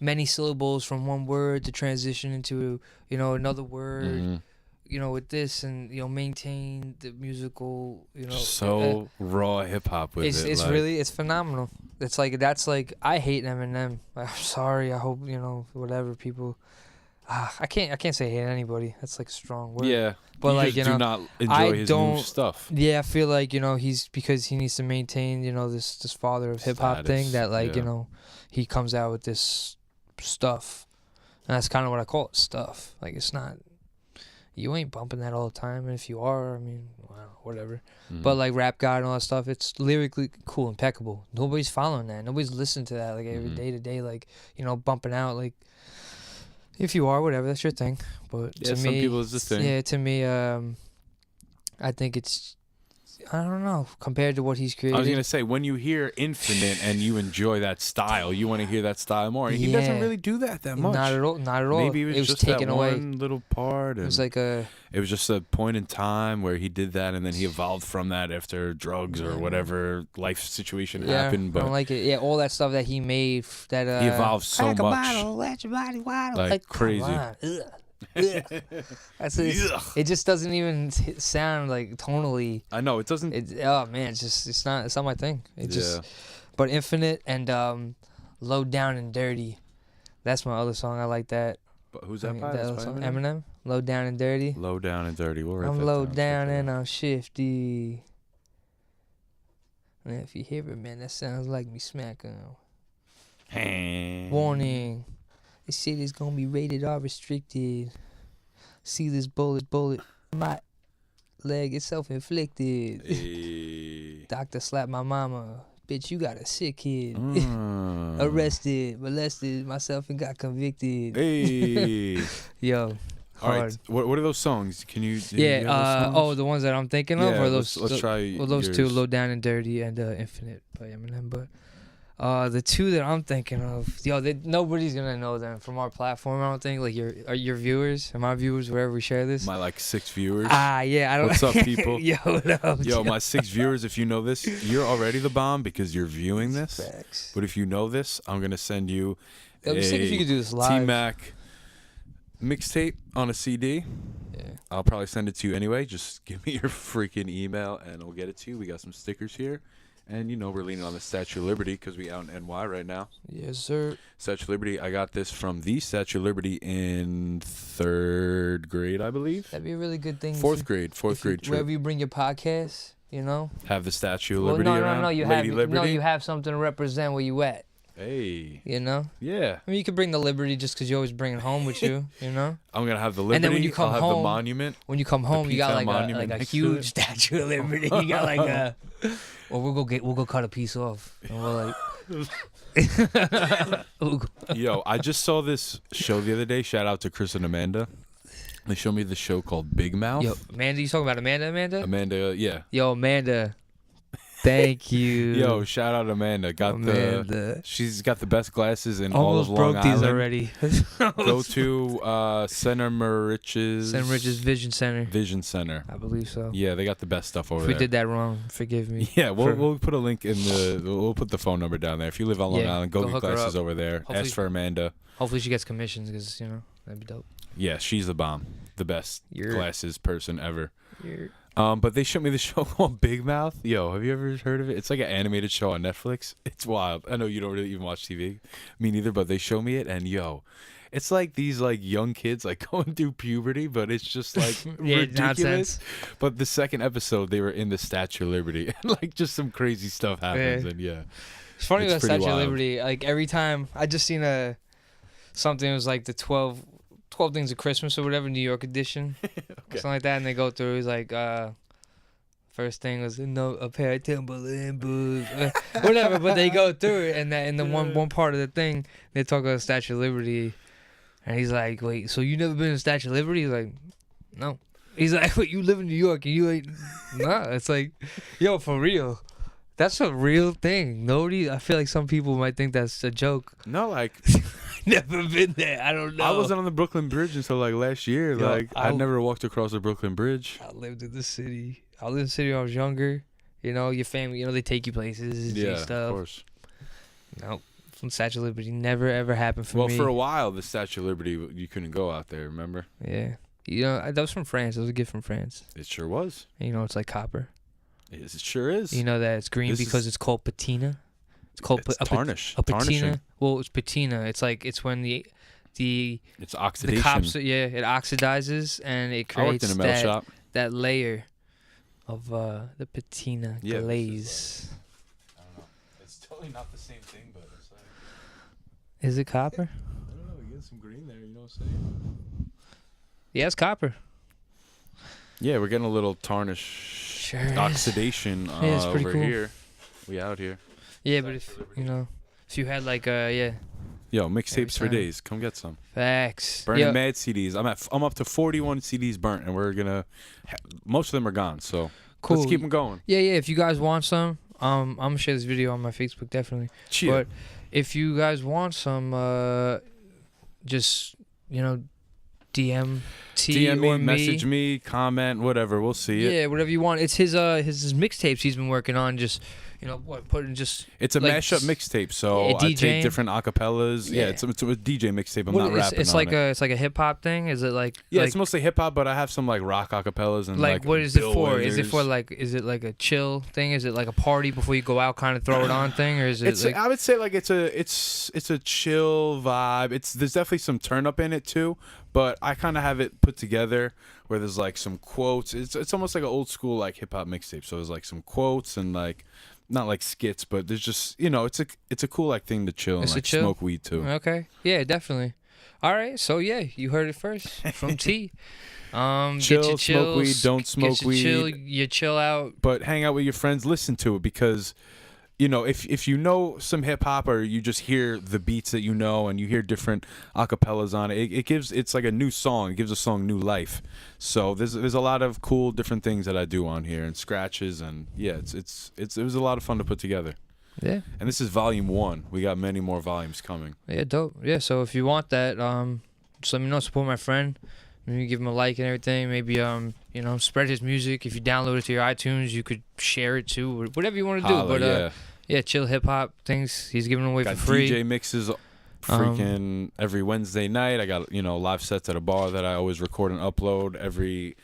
many syllables from one word to transition into another word. mhm. With this and maintain the musical so raw hip hop with it's it. it's like, really it's phenomenal. It's like I hate Eminem. I'm sorry. I hope whatever people. I can't say hate anybody. That's like a strong word. yeah, but you like just do not enjoy I his don't- new stuff. Yeah, I feel like he's because he needs to maintain this father of hip hop thing Status, that like yeah. he comes out with this stuff, and that's kind of what I call it, stuff. Like it's not. You ain't bumping that all the time, and if you are, I mean, well, whatever. Mhm. But like Rap God and all that stuff, it's lyrically cool, impeccable. Nobody's following that. Nobody's listening to that like every Mhm. day to day, like bumping out. Like if you are, whatever, that's your thing. But Yeah, to some me, people it's the thing. yeah, to me, I think I don't know, compared to what he's created. I was gonna say, when you hear Infinite and you enjoy that style, you want to hear that style more. And he doesn't Yeah. really do that much. Not at all. Not at all. Maybe it was just taken that away. one little part. It And was like it was just a point in time where he did that, and then he evolved from that after drugs or whatever life situation happened. I But don't like it. Yeah, all that stuff that he made. That he evolved so crack a much. bottle, let your body waddle. Like come crazy. on. Ugh. Ugh. That's it. Ugh. It just doesn't even sound like tonally. I know it doesn't. Oh man, it's not my thing. It just. Yeah. But Infinite and Low Down and Dirty, that's my other song. I like that. But who's that by? That That's other by song, Eminem? Eminem. Low Down and Dirty. Low down and dirty. We'll write I'm that low down. down and I'm shifty. And if you hear it, man, that sounds like me smacking. Hey. Warning. This shit is gonna be rated R restricted. See this bullet. My leg is self-inflicted. Hey. Doctor slapped my mama. Bitch, you got a sick kid. Mm. Arrested, molested myself and got convicted. Hey. Yo. All Hard. right. What are those songs? Can you? do you Yeah, have those songs? the ones that I'm thinking of, Yeah, or those. let's try Well, those two, yours. Low Down and Dirty and Infinite by Eminem. But the two that I'm thinking of, nobody's gonna know them from our platform. I don't think. Like your viewers and my viewers, wherever we share this. My like 6 viewers. Yeah, I don't. What's up, people? Yo, what up? Yo, my 6 viewers, if you know this, you're already the bomb because you're viewing this. Facts. But if you know this, I'm going to send you It'd be sick if you could do this live. T-Mac mixtape on a CD. Yeah. I'll probably send it to you anyway. Just give me your freaking email and I'll get it to you. We got some stickers here. And, we're leaning on the Statue of Liberty because we out in NY right now. Yes, sir. Statue of Liberty, I got this from the Statue of Liberty in 3rd grade, I believe. That'd be a really good thing. if 4th you- grade, if 4th you- grade trip. Wherever you bring your podcast, Have the Statue of Well, Liberty around. no. You Lady have Liberty. you have something to represent where you at. Hey. Yeah. Yeah. I mean, you could bring the Liberty just because you always bring it home with you. I'm going to have the Liberty. And then when you come I'll have the home- monument. When you come home, you got P-Town like monument a next to huge it. Statue of Liberty. You got like a. Or we'll go cut a piece off, and we'll like Yo, I just saw this show the other day. Shout out to Chris and Amanda. They showed me the show called Big Mouth. Yo, Amanda, you talking about Amanda? Amanda, yeah. Yo, Amanda. Thank you. Yo, shout out Amanda. She's got the best glasses in all of Almost Long broke Island. these already. Go to Center Marich's. St. Rich's Vision Center. Vision Center. I believe so. Yeah, they got the best stuff over If there. we did that wrong, forgive me. Yeah, we'll put a link in the. We'll put the phone number down there. If you live on Long Island, go get hook her glasses up. over there. Hopefully- Ask for Amanda. Hopefully she gets commissions because, that'd be dope. Yeah, she's the bomb. The best glasses person ever. But they showed me the show called Big Mouth. Yo, have you ever heard of it? It's like an animated show on Netflix. It's wild. I know you don't really even watch TV. Me neither, but they show me it, and yo, it's like these like young kids like going through puberty, but it's just like ridiculous. Nonsense. But the second episode, they were in the Statue of Liberty, and like just some crazy stuff happens, and yeah. It's funny It's about pretty Statue of wild. Liberty. Like every time I just seen something that was like the 12 Things of Christmas or whatever, New York edition. Something like that, and they go through. It was like first thing was a pair of Timberland boots, whatever. But they go through it, and that in the one part of the thing they talk about Statue of Liberty, and he's like, "Wait, so you never been to Statue of Liberty?" He's like, "No." He's like, "Wait, you live in New York and you ain't?" Nah, it's like, yo, for real. That's a real thing. I feel like some people might think that's a joke. No, like Never been there. I don't know. I wasn't on the Brooklyn Bridge until like last year. Yo, like I never walked across the Brooklyn Bridge. I lived in the city. I lived in the city when I was younger. Your family, they take you places and Yeah, stuff. of course. No, from Statue of Liberty never ever happened for me. Well, for a while, the Statue of Liberty, you couldn't go out there. Remember? Yeah, that was from France. It was a gift from France. It sure was. And it's like copper. It sure is. You know that it's green because it's called patina. It's called tarnish. A patina. Tarnishing. Well, it's patina. It's when it's oxidation. the cops, it oxidizes and it I worked creates in a metal shop. that layer of the patina Yeah, glaze. I don't know. It's totally not the same thing, but it's like. Is it copper? I don't know. You get some green there. You know what I'm saying? Yeah, it's copper. Yeah, we're getting a little tarnish Sure is. oxidation Yeah, it's pretty over cool. here. We out here. Yeah, but if you had like Yo, mixtapes for time. days. Come get some. facts. Burning Yo, mad CDs. I'm up to 41 CDs burnt, and we're gonna. Most of them are gone, so cool. let's keep them going. Yeah. If you guys want some, I'm gonna share this video on my Facebook definitely. Cheer. But if you guys want some, just DM me, or message me, comment, whatever. We'll see it. Yeah, whatever you want. It's his mixtapes he's been working on. Just putting just. It's a like, mashup mixtape, so yeah, I take DJing. different acapellas. Yeah, Yeah. it's a DJ mixtape. I'm What- not rapping it's on like it. it's like a hip hop thing. Is it like? Yeah, like, it's mostly hip hop, but I have some like rock acapellas and like. what is it Bill for? Is it Withers. for like? Is it like a chill thing? Is it like a party before you go out, kind of throw it on thing, or is it? It's like, I would say like it's a chill vibe. There's definitely some turn up in it too, but I kind of have it put together where there's like some quotes. It's almost like an old school like hip hop mixtape. So there's like some quotes and like not like skits, but there's just it's a cool like thing to chill and It's a like chill? smoke weed too. Okay. Yeah, definitely. All right. So yeah, you heard it first from T. Chill, Get your smoke weed, chills, don't smoke get your weed. Chill, you chill out. But hang out with your friends, listen to it because. If you know some hip hop or you just hear the beats that and you hear different acapellas on it, it's like a new song. It gives a song new life. So there's a lot of cool different things that I do on here and scratches and yeah, it was a lot of fun to put together. Yeah. And this is volume 1. We got many more volumes coming. Yeah, dope. Yeah. So if you want that, just let me know. Support my friend. Maybe give him a like and everything. Maybe spread his music. If you download it to your iTunes, you could share it too, or whatever you want to do. Holla, But yeah, chill hip hop things. He's giving them away got for free. DJ mixes freaking every Wednesday night. I got live sets at a bar that I always record and upload every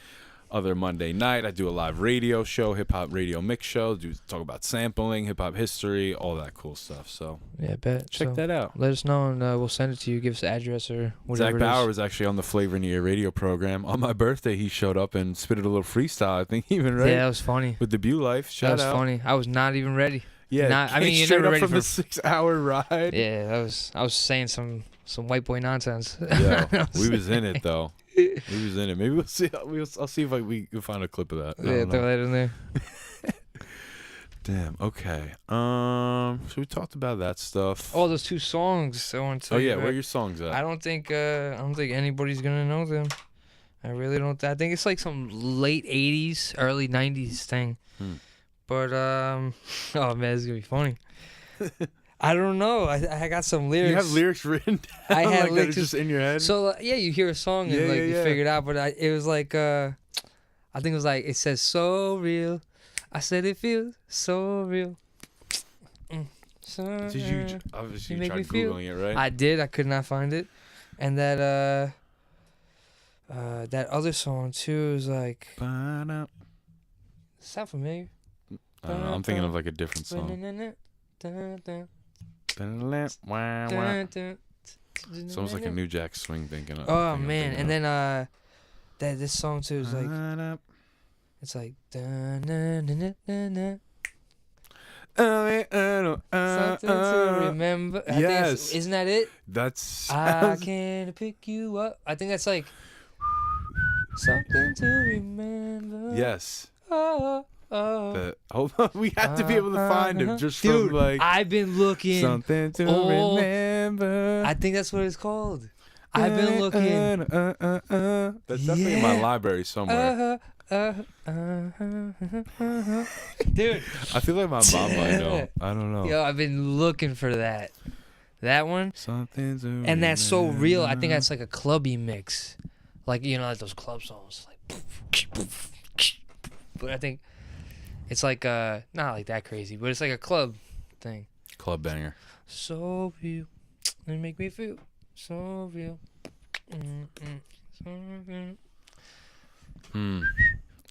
other Monday night. I do a live radio show, hip hop radio mix show. Talk about sampling, hip hop history, all that cool stuff. So Yeah, bet. check that out. Let us know and we'll send it to you. Give us the address or whatever. Zach Bauer was actually on the Flavor in the Air radio program. On my birthday, he showed up and spitted a little freestyle, I think, even, right? Yeah, that was funny. With the Bew Life. Shout That was out. funny. I was not even ready. Yeah, I mean, you're straight never up ready from for the 6-hour ride. Yeah, I was saying some white boy nonsense. Yeah, we was in it though. We was in it. Maybe we'll see. I'll see if we can find a clip of that. I Yeah, don't throw know. that in there. Damn. Okay. So we talked about that stuff. Oh, those 2 songs I want to. Oh yeah, where are your songs at? I don't think anybody's gonna know them. I really don't. I think it's like some late '80s, early '90s thing. But oh man, this is gonna be funny. I don't know. I got some lyrics. You have lyrics written down. I had like lyrics that are just in your head. So yeah, you hear a song and you figure it out. But it was like I think it was like it says so real. I said it feels so real. So Did you obviously make tried me feel- Googling it, right? I did. I could not find it. And that that other song too is like. I Sound familiar? don't know. I'm thinking of like a different song. It's almost like a New Jack Swing thinking of. Oh man, and then that this song too is like it's like something to remember. I Yes. think isn't that it? That's. I can pick you up. I think that's like something to remember. Yes. Oh. Hold on, we have to be able to find him just Dude, from like I've been looking. something to all- remember. I think that's what it's called. I've been looking. That's definitely in my library somewhere. Dude. I feel like my mom might know. I don't know. Yo, I've been looking for that. That one. Something to And that's so real. I think remember. that's like a clubby mix. Like, you know, like those club songs. Like, but I think it's like, not like that crazy, but it's like a club thing. Club banger. So real. They make me feel so real. So real.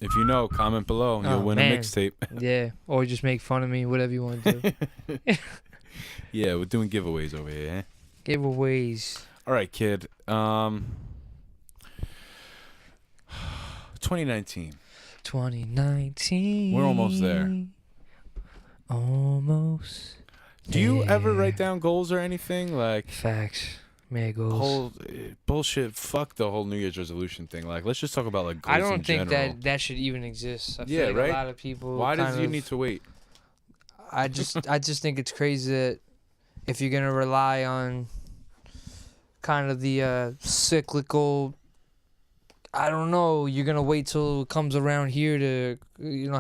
If you know, comment below and you'll win man. a mixtape. Yeah. Or just make fun of me, whatever you want to do. Yeah, we're doing giveaways over here. Eh? Giveaways. All right, kid. 2019. 2019. We're almost there. Almost. Do you ever there. write down goals or anything? Like Facts. Mega goals. whole bullshit. Fuck the whole New Year's resolution thing. Like, let's just talk about like goals I don't in think general. that should even exist. I feel Yeah, like right? a lot of people. Why does kind you of- need to wait? I just think it's crazy that if you're gonna rely on kind of the cyclical, I don't know, you're gonna wait till it comes around here to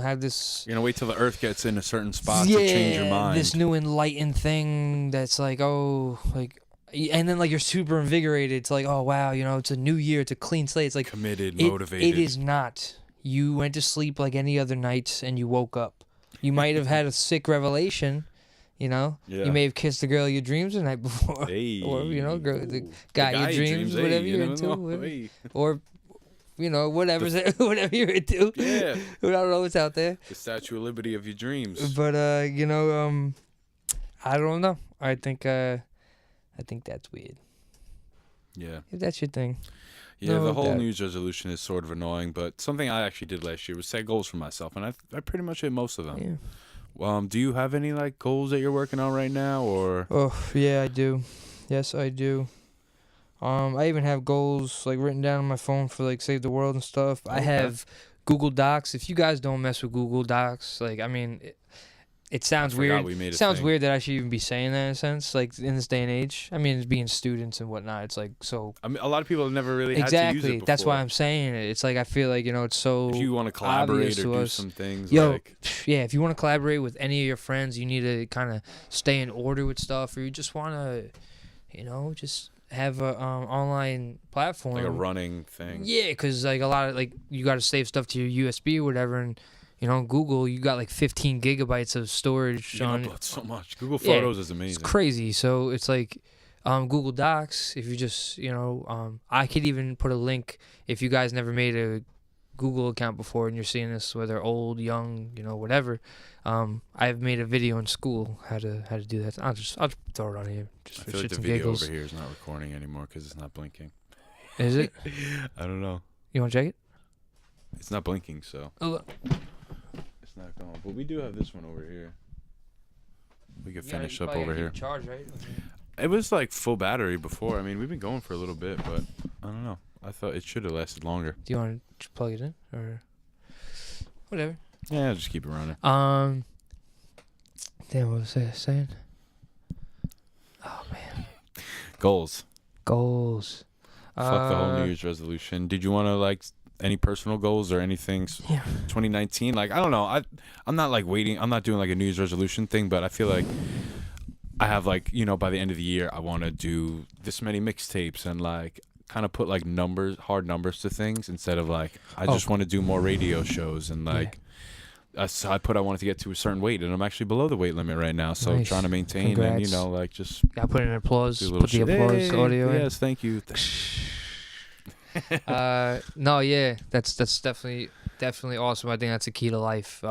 have this. You're gonna wait till the Earth gets in a certain spot to change your mind. This new enlightened thing that's like, oh, like, and then like you're super invigorated. It's like, oh wow, it's a new year, it's a clean slate. It's like Committed, it- motivated. It is not. You went to sleep like any other night and you woke up. You might have had a sick revelation, Yeah. You may have kissed the girl of your dreams the night before. Hey. Or, girl, the The guy of your dreams, hey, whatever you you're never into. know. Whatever. Hey. Or, whatever you're into. Yeah. I don't know what's out there. The Statue of Liberty of your dreams. But, I don't know. I think that's weird. Yeah. If that's your thing. Yeah, No the whole doubt. New Year's resolution is sort of annoying, but something I actually did last year was set goals for myself, and I pretty much hit most of them. Yeah. Do you have any like goals that you're working on right now, or? Oh, yeah, I do. Yes, I do. I even have goals like written down on my phone for like Save the World and stuff. I Okay. have Google Docs. If you guys don't mess with Google Docs, like, I mean, it sounds weird. We made It a sounds thing. weird that I should even be saying that in a sense, like in this day and age. I mean, being students and whatnot, it's like so. I mean, a lot of people have never really had to use it Exactly. before. That's why I'm saying it. It's like I feel like it's so. If you want to collaborate obvious or to do us. some things, Yo, like yeah, if you want to collaborate with any of your friends, you need to kind of stay in order with stuff, or you just want to, just have a online platform. a running thing. Yeah, because like a lot of like you got to save stuff to your USB or whatever, and Google, you got like 15 gigabytes of storage You can on. upload so much. Google Yeah, Photos is amazing. It's crazy. So it's like Google Docs. If you just I could even put a link if you guys never made a Google account before and you're seeing this, whether old, young, whatever. I've made a video in school how to do that. I'll just throw it on here just I for feel like shits the and video giggles. over here is not recording anymore because it's not blinking. Is it? I don't know. You want to check it? It's not blinking, so Oh, look. it's not going. But we do have this one over here. We could finish up over here. Charge, right? It was like full battery before. I mean, we've been going for a little bit, but I don't know. I thought it should have lasted longer. Do you want to plug it in or whatever? Yeah, just keep it running. Damn, what was I saying? Oh man. Goals. Fuck the whole New Year's resolution. Did you want to like any personal goals or anything? 2019. Like I don't know. I'm not like waiting. I'm not doing like a New Year's resolution thing, but I feel like I have like by the end of the year I want to do this many mixtapes and like kind of put like hard numbers to things instead of like I just want to do more radio shows and like. So I wanted to get to a certain weight, and I'm actually below the weight limit right now. So I'm trying to maintain. Congrats. And like just got put in applause. Put the applause audio. Yes, thank you. No, yeah, that's definitely awesome. I think that's the key to life.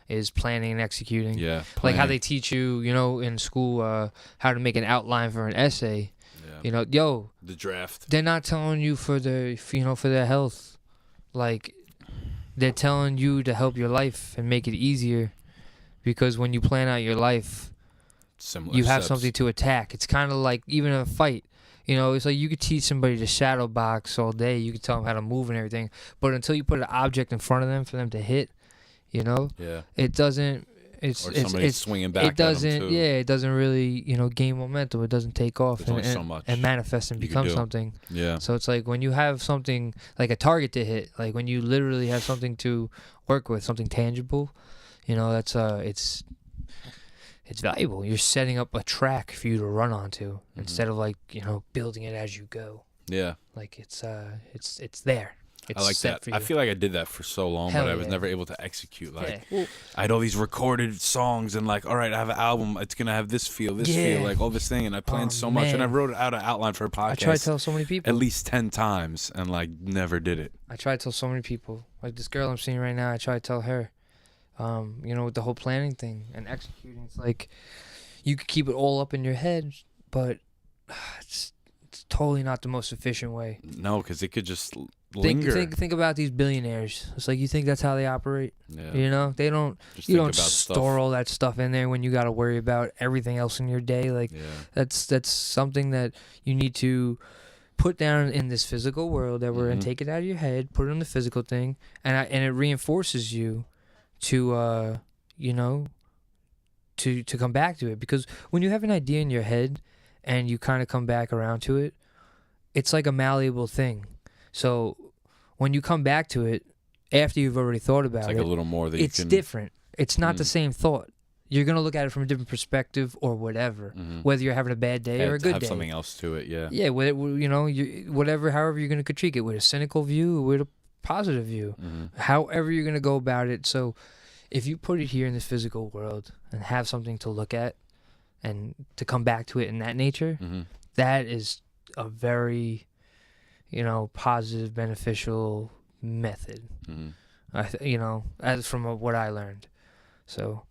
Is planning and executing. Yeah, like how they teach you, in school, how to make an outline for an essay. Yeah. The draft. They're not telling you for their health, like. They're telling you to help your life and make it easier, because when you plan out your life, you have something to attack. It's kind of like even a fight. It's like you could teach somebody to shadow box all day. You could tell them how to move and everything, but until you put an object in front of them for them to hit, it doesn't. It's swinging back. It doesn't. At them too. Yeah, it doesn't really gain momentum. It doesn't take off. There's only so much and manifest and become something. Yeah. So it's like when you have something like a target to hit, like when you literally have something to work with, something tangible, that's it's valuable. You're setting up a track for you to run onto instead of like building it as you go. Yeah. Like it's there. It's I like that. I feel like I did that for so long, but I was never able to execute. Like, I had all these recorded songs, and like, all right, I have an album. It's gonna have this feel, like all this thing, and I planned so much, and I wrote out an outline for a podcast. I tried to tell so many people at least 10 times, and like never did it. I tried to tell so many people. Like this girl I'm seeing right now, I tried to tell her, with the whole planning thing and executing. It's like you could keep it all up in your head, but it's totally not the most efficient way. No, because it could just linger. Think about these billionaires. It's like you think that's how they operate. Yeah. They don't. You don't store all that stuff in there when you got to worry about everything else in your day. Like that's something that you need to put down in this physical world that we're in. Take it out of your head, put it in the physical thing, and it reinforces you to to come back to it, because when you have an idea in your head and you kind of come back around to it, it's like a malleable thing. So when you come back to it after you've already thought about it's like a little more that it's different. It's not the same thought. You're going to look at it from a different perspective or whatever, whether you're having a bad day or a good day. Have something else to it, yeah. Yeah, however you're going to critique it, with a cynical view or with a positive view, however you're going to go about it. So if you put it here in this physical world and have something to look at and to come back to it in that nature, that is a very, positive, beneficial method. As from what I learned. So,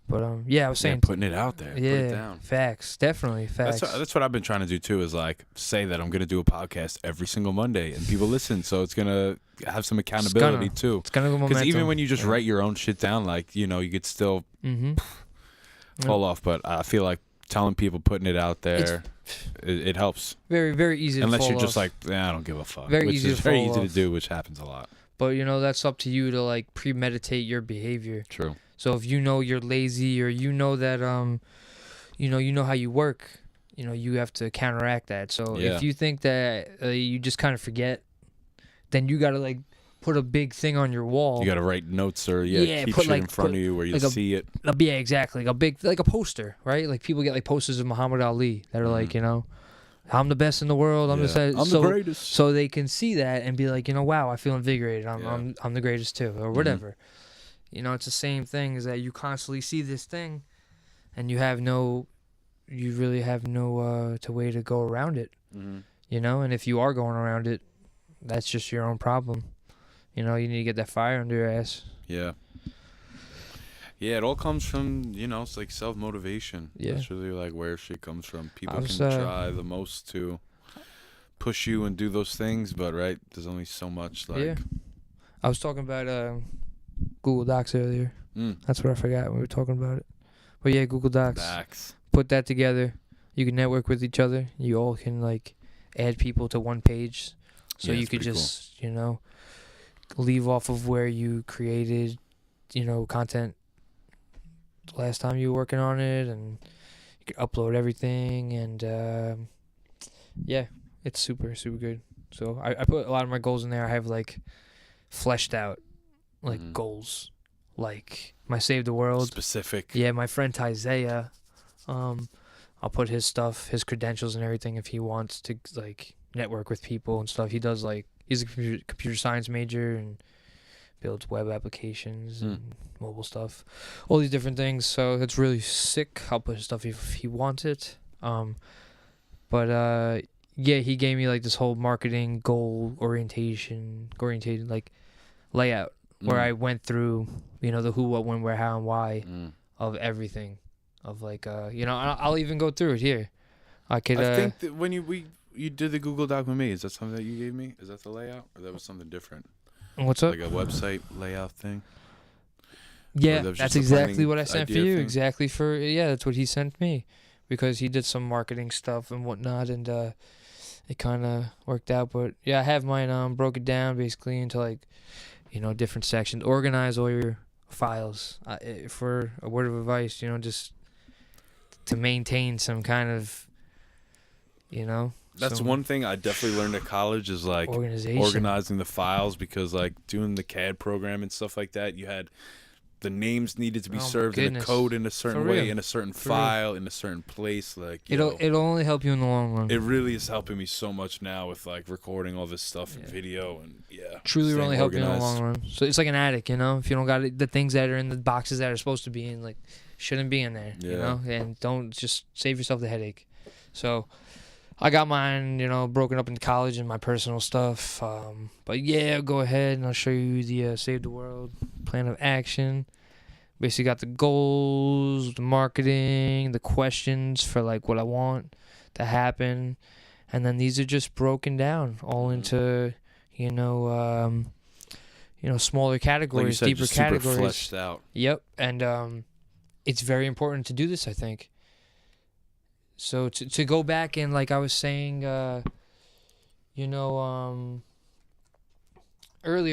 but I was saying putting it out there. Yeah, put it down. Facts, definitely facts. That's what I've been trying to do too. Is like say that I'm gonna do a podcast every single Monday and people listen. So it's gonna have some accountability too. It's gonna go momentum. Because even when you just write your own shit down, like you could still fall off. But I feel like telling people, putting it out there, it helps. Very, very easy to unless fall you're just off. like, I don't give a fuck. Very which easy is to very fall easy off. to do, which happens a lot. But that's up to you to like premeditate your behavior. True. So if you're lazy, or that you know how you work, you have to counteract that. So if you think that you just kind of forget, then you gotta like put a big thing on your wall. You gotta write notes or keep put shit in front of you where you see it. Yeah, exactly. Like a poster, right? Like people get like posters of Muhammad Ali that are like, I'm the best in the world. I'm the greatest. So they can see that and be like, wow, I feel invigorated. I'm the greatest too, or whatever. It's the same thing, is that you constantly see this thing, and you really have no way to go around it. And if you are going around it, that's just your own problem. You need to get that fire under your ass. Yeah. Yeah, it all comes from, it's like self-motivation. Yeah. That's really like where shit comes from. People can try the most to push you and do those things, but right, there's only so much like... Yeah. I was talking about Google Docs earlier. That's what I forgot when we were talking about it. But yeah, Google Docs. Put that together. You can network with each other. You all can like add people to one page. So you could just, leave off of where you created, content the last time you were working on it, and you can upload everything, and yeah, it's super super good. So I put a lot of my goals in there. I have like fleshed out like goals, like my Save the World specific. Yeah, my friend Isaiah, I'll put his stuff, his credentials and everything if he wants to like network with people and stuff. He does like he's a computer science major and builds web applications and mobile stuff, all these different things. So it's really sick. I'll put his stuff if he wants it. But yeah, he gave me like this whole marketing goal orientated like layout where I went through, you know, the who, what, when, where, how, and why of everything, of like you know, I'll even go through it here. I think that when you did the Google Doc with me, is that something that you gave me? Is that the layout, or that was something different? What's up? Like a website layout thing? Yeah, that's exactly what I sent for you. Thing? Exactly for that's what he sent me, because he did some marketing stuff and whatnot, and it kind of worked out. But yeah, I have mine broke it down basically into like, you know, different sections. Organize all your files. For a word of advice, you know, just to maintain some kind of, you know. That's one thing I definitely learned at college is like organizing the files, because like doing the CAD program and stuff like that, you had the names needed to be served in a code in a certain way, in a certain file, in a certain place. Like it'll only help you in the long run. It really is helping me so much now with like recording all this stuff in video, and truly will only help you in the long run. So it's like an attic, you know. If you don't got the things that are in the boxes that are supposed to be in, like, shouldn't be in there, you know. And don't just save yourself the headache. So I got mine, you know, broken up into college and my personal stuff. But yeah, go ahead and I'll show you the Save the World plan of action. Basically got the goals, the marketing, the questions for like what I want to happen. And then these are just broken down all into, you know, smaller categories, like you said, deeper categories. Super fleshed out. Yep. And it's very important to do this, I think. So to go back and, like I was saying, earlier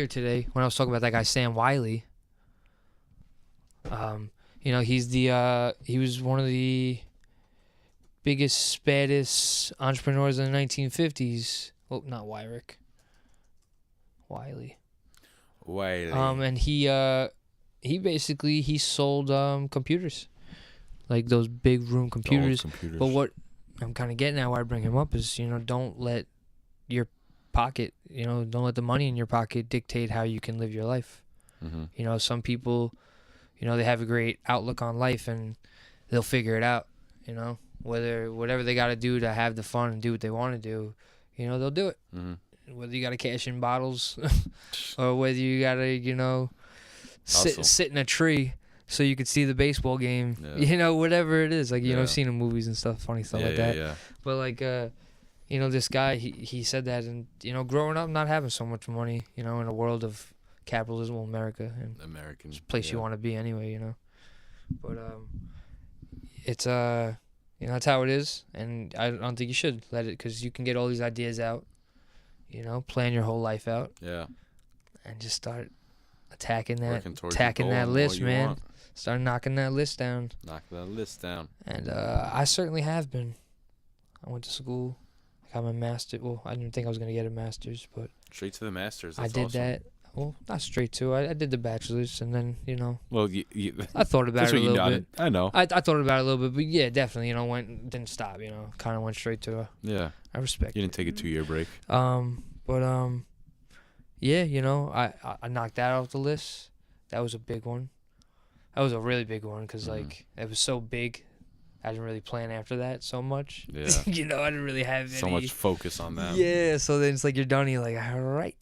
today when I was talking about that guy Sam Wiley, you know, he was one of the biggest, baddest entrepreneurs in the 1950s. Oh, not Wyrick. Wiley. And he basically sold computers. Like those big room computers. But what I'm kind of getting at, why I bring him up, is, you know, don't let your pocket, you know, don't let the money in your pocket dictate how you can live your life. You know, some people, you know, they have a great outlook on life and they'll figure it out, you know, whatever they got to do to have the fun and do what they want to do, you know, they'll do it. Whether you got to cash in bottles or whether you got to, you know, sit in a tree so you could see the baseball game, you know, whatever it is. Like, you know, I've seen in movies and stuff, funny stuff like that. Yeah. But, like, you know, this guy, he said that, and, you know, growing up, not having so much money, you know, in a world of capitalism, America, and it's a place you want to be anyway, you know. But it's, you know, that's how it is, and I don't think you should let it, because you can get all these ideas out, you know, plan your whole life out. Yeah. And just start attacking that list, man. Start knocking that list down. And I certainly have been. I went to school. I got my master's. Well, I didn't think I was going to get a master's, but straight to the master's. I did that. Well, not straight to. I did the bachelor's, and then, you know. Well, I thought about it a little bit. I know. I thought about it a little bit, but yeah, definitely, you know, didn't stop, you know. Kind of went straight to I respect You didn't take a 2-year break. Yeah, you know, I knocked that off the list. That was a big one. That was a really big one, because, like, it was so big, I didn't really plan after that so much. Yeah. You know, I didn't really have so much focus on that. Yeah, so then it's like you're done, and you're like, all right.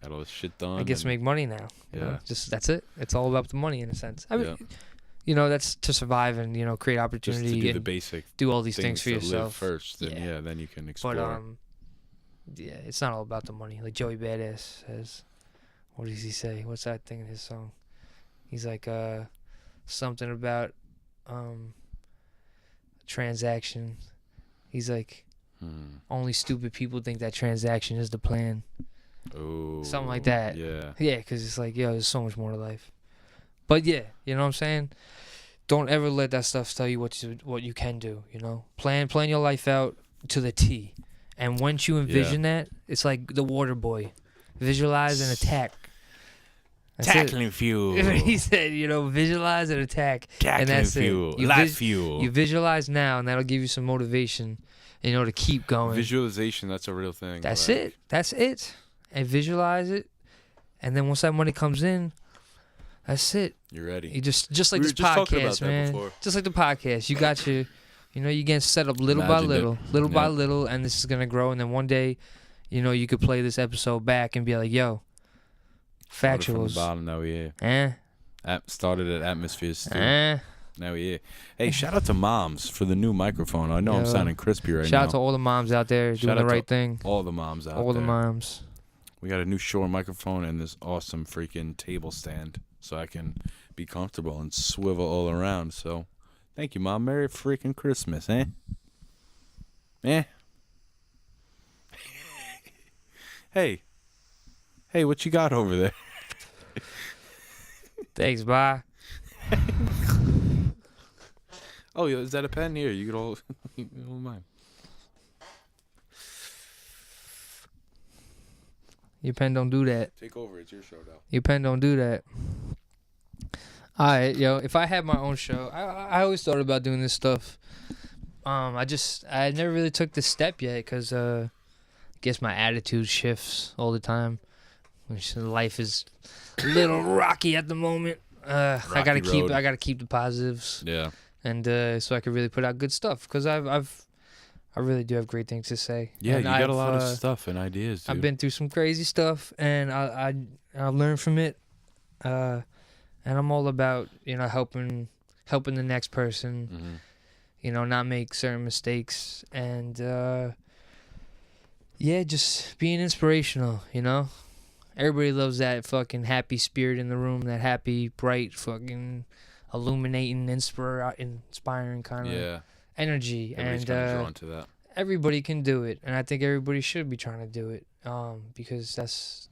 Got all this shit done. I guess make money now. You know? Just that's it. It's all about the money in a sense. I mean, you know, that's to survive and, you know, create opportunity. Just to do the basic. Do all these things for yourself first, and then you can explore. But yeah, it's not all about the money. Like Joey Badass says, what does he say? What's that thing in his song? He's like something about transaction. He's like, only stupid people think that transaction is the plan. Oh, something like that. Yeah, because it's like, yo, there's so much more to life. But yeah, you know what I'm saying? don't ever let that stuff tell you what you can do. You know, plan your life out to the T. And once you envision that, it's like the water boy. Visualize and attack. Tackling fuel. He said, you know, visualize and attack. Tackling and that's fuel. It. Life fuel. You visualize now, and that'll give you some motivation, you know, to keep going. Visualization, that's a real thing. That's it. That's it. And visualize it. And then once that money comes in, that's it. You're ready. You just like we this were just talking about podcast, that man. before. Just like the podcast. You got your, you know, you're getting set up little by little, by little, and this is going to grow. And then one day, you know, you could play this episode back and be like, yo, factuals. From the bottom, now we started at Atmospheres too. Now we here. Hey, shout out to moms for the new microphone. I know I'm sounding crispy right now. Shout out to all the moms out there doing the right thing. All the moms out there. All the moms. We got a new Shure microphone and this awesome freaking table stand so I can be comfortable and swivel all around. So, thank you, Mom. Merry freaking Christmas, eh? Hey, what you got over there? Thanks, bye. Oh, is that a pen? Here, you can hold mine. Your pen don't do that. Take over. It's your show now. Your pen don't do that. All right, yo. If I had my own show, I always thought about doing this stuff. I never really took the step yet because I guess my attitude shifts all the time. Life is a little rocky at the moment. I gotta keep the positives. Yeah. And so I could really put out good stuff because I really do have great things to say. Yeah, and you got a lot of stuff and ideas, dude. I've been through some crazy stuff, and I learned from it. And I'm all about, you know, helping the next person. Mm-hmm. You know, not make certain mistakes, and just being inspirational. You know, everybody loves that fucking happy spirit in the room, that happy, bright, fucking illuminating, inspiring kind of energy. Everybody's kind of drawn to that. Everybody can do it, and I think everybody should be trying to do it, because that's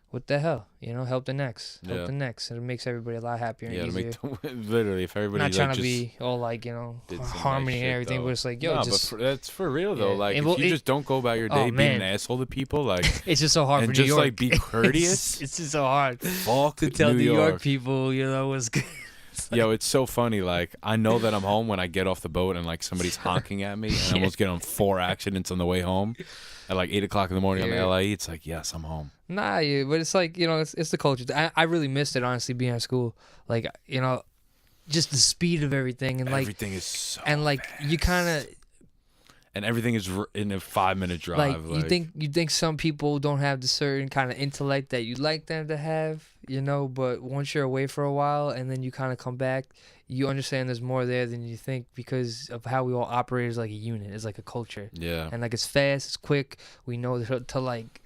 what the hell, you know, help the next, and it makes everybody a lot happier and easier. Literally, if everybody not trying to be all like, you know, harmony and everything, though. but it's like, yo, but that's for real though. Like, if you just don't go about your day being an asshole to people, like, it's just so hard and for New just York. like be courteous. It's just so hard to tell New York people, you know, what's good. Yo, it's so funny. Like, I know that I'm home when I get off the boat and like somebody's honking at me, and I almost get on 4 accidents on the way home at like 8 o'clock in the morning on the LIE. It's like, yes, I'm home. Nah, yeah, but it's like, you know, it's the culture. I really missed it, honestly, being at school. Like, you know, just the speed of everything, and like everything is so and like fast. you kind of. And everything is in a 5-minute drive. Like, you think some people don't have the certain kind of intellect that you'd like them to have, you know, but once you're away for a while and then you kind of come back, you understand there's more there than you think because of how we all operate as like a unit, as like a culture. Yeah. And like it's fast, it's quick. We know to like,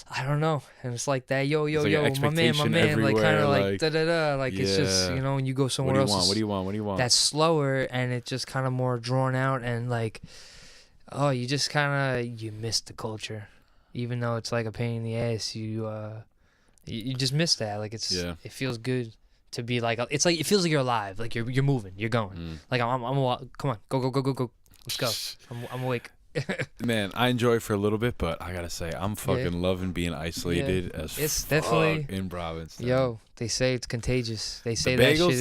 I don't know. And it's like that, yo, like my man, like kind of like da-da-da. Like it's just, you know, when you go somewhere else. What do you want? That's slower and it's just kind of more drawn out and like, oh, you just kind of, you miss the culture. Even though it's like a pain in the ass, you just miss that. Like it feels good to be like, it's like, it feels like you're alive. Like you're moving, you're going. Like I'm come on, go. Let's go. I'm awake. Man, I enjoy it for a little bit, but I gotta say, I'm fucking loving being isolated as it's fuck definitely in Providence. Yo, they say it's contagious. They say the that bagels, shit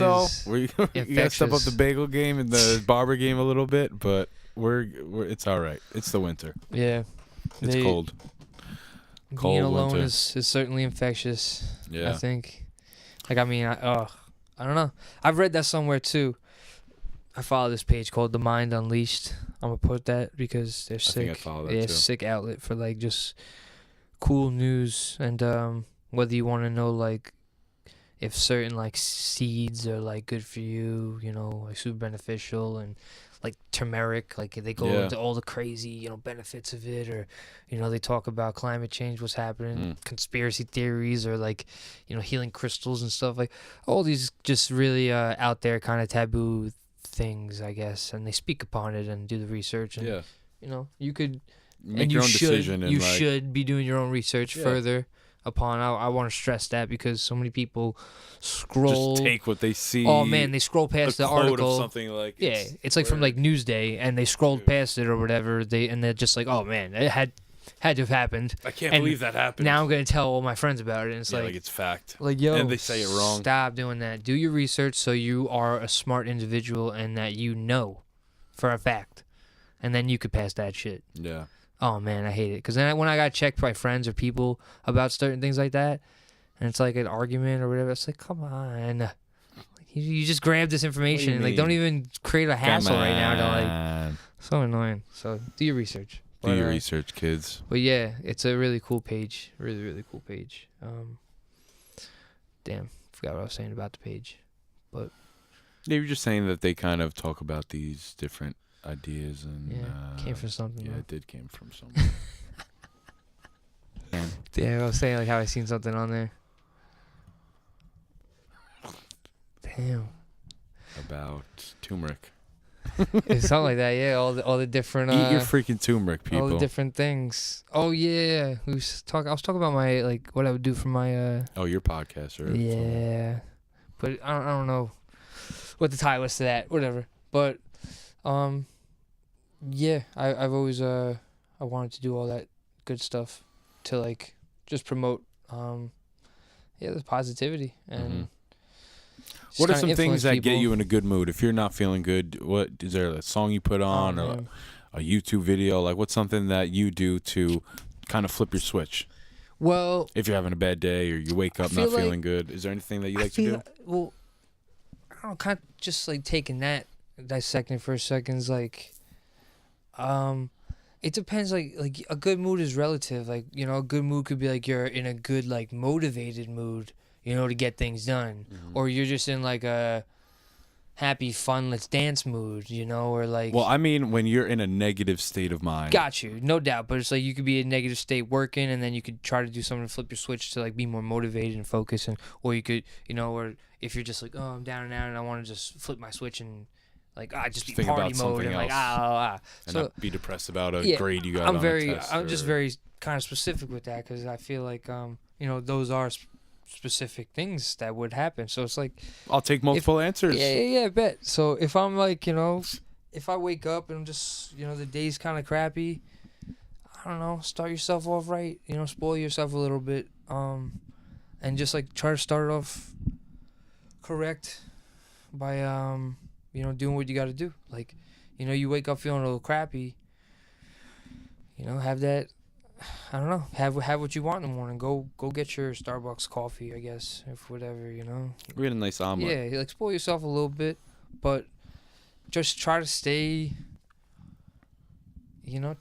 though, is you gotta step up the bagel game and the barber game a little bit, but we're it's all right. It's the winter. Yeah, it's cold. Being alone winter. is certainly infectious. Yeah, I think. Like, I mean, I don't know. I've read that somewhere too. I follow this page called The Mind Unleashed. I'm gonna put that because they're sick. I think I follow that too. Sick outlet for like just cool news and whether you want to know like if certain like seeds are like good for you, you know, like super beneficial, and like turmeric, like they go into all the crazy, you know, benefits of it, or you know, they talk about climate change, what's happening, conspiracy theories, or like, you know, healing crystals and stuff, like all these just really out there kind of taboo things, I guess, and they speak upon it and do the research, and you know, you could make your own decision. You should be doing your own research further. upon. I want to stress that because so many people scroll. Just take what they see. Oh man, they scroll past the quote article. Of something like it's like from like Newsday, and they scrolled past it or whatever. They're just like, oh man, it had to have happened. I can't believe that happened. Now I'm gonna tell all my friends about it, and it's like it's fact. Like yo, and they say it wrong. Stop doing that. Do your research so you are a smart individual and that you know for a fact, and then you could pass that shit. Yeah. Oh man, I hate it because then when I got checked by friends or people about certain things like that, and it's like an argument or whatever, it's like, come on, like, you just grab this information and like don't even create a hassle right now. To like, so annoying. So do your research. Do your research, kids. But yeah, it's a really cool page. Really, really cool page. Damn, forgot what I was saying about the page, but yeah, you're just saying that they kind of talk about these different ideas and came from something. Yeah, it did came from somewhere. Yeah, I was saying like how I seen something on there. Damn. About turmeric. It's something like that, yeah. All the different. Eat your freaking turmeric, people. All the different things. Oh yeah, I was talking about my like what I would do for my. Oh, your podcast, or yeah, but I don't know what the title was to that. Whatever, but yeah, I've always I wanted to do all that good stuff to like just promote the positivity and. What are some things that get you in a good mood? If you're not feeling good, what is there a song you put on or a YouTube video? Like, what's something that you do to kind of flip your switch? Well, if you're having a bad day or you wake up not feeling good, is there anything that you like to do? Well, I don't know, kind of just like taking that, dissecting for a second is like, it depends. Like a good mood is relative. Like, you know, a good mood could be like you're in a good, like motivated mood, you know, to get things done. Or you're just in like a happy, fun, let's dance mood, you know, or like... Well, I mean, when you're in a negative state of mind. Got you, no doubt. But it's like you could be in a negative state working, and then you could try to do something to flip your switch to like be more motivated and focus. Or you could, you know, or if you're just like, oh, I'm down and out and I want to just flip my switch and like, just be party mode and like, And so, not be depressed about a grade you got on a test. I'm just very kind of specific with that because I feel like, you know, those are... specific things that would happen. So it's like I'll take multiple answers. Yeah, bet. So if I'm like, you know, if I wake up and I'm just, you know, the day's kind of crappy, I don't know, start yourself off right, you know, spoil yourself a little bit, and just like try to start it off correct by you know, doing what you got to do. Like, you know, you wake up feeling a little crappy, you know, have that, I don't know. Have what you want in the morning. Go get your Starbucks coffee, I guess, if whatever, you know. We had a nice omelet. Yeah, like spoil yourself a little bit, but just try to stay, you know,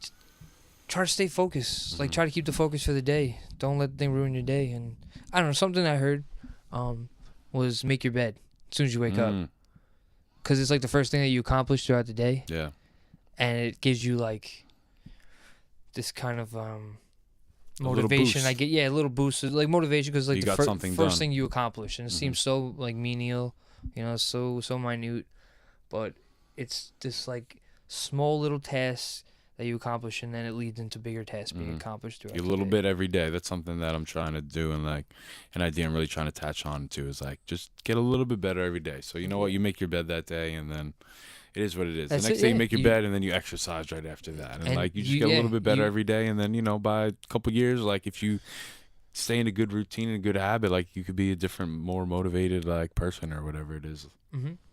try to stay focused. Like try to keep the focus for the day. Don't let the thing ruin your day. And I don't know, something I heard was make your bed as soon as you wake up. Because it's like the first thing that you accomplish throughout the day. Yeah. And it gives you like this kind of motivation. I get a little boost, like motivation, because like you the done. first thing you accomplish, and it seems so like menial, you know, so minute, but it's this like small little task that you accomplish, and then it leads into bigger tasks being accomplished throughout a little bit every day. That's something that I'm trying to do, and like an idea I'm really trying to attach on to is like just get a little bit better every day. So you know what, you make your bed that day, and then it is what it is. The next day you make your bed, and then you exercise right after that. And like you just get a little bit better every day, and then, you know, by a couple years, like if you stay in a good routine and a good habit, like you could be a different, more motivated like person or whatever it is.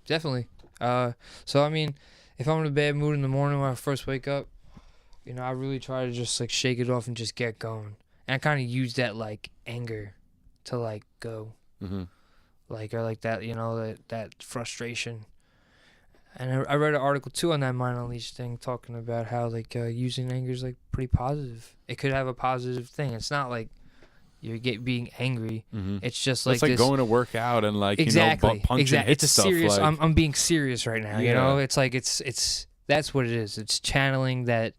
Definitely. So I mean, if I'm in a bad mood in the morning when I first wake up, you know, I really try to just like shake it off and just get going. And I kind of use that like anger to like go, like, or like that, you know, that frustration. And I read an article too on that Mind Unleashed thing talking about how like using anger is like pretty positive. It could have a positive thing. It's not like you're being angry. It's just like it's like going to work out and like you know punch and hit it's a stuff. Serious. Like, I'm being serious right now. You know, it's like it's that's what it is. It's channeling that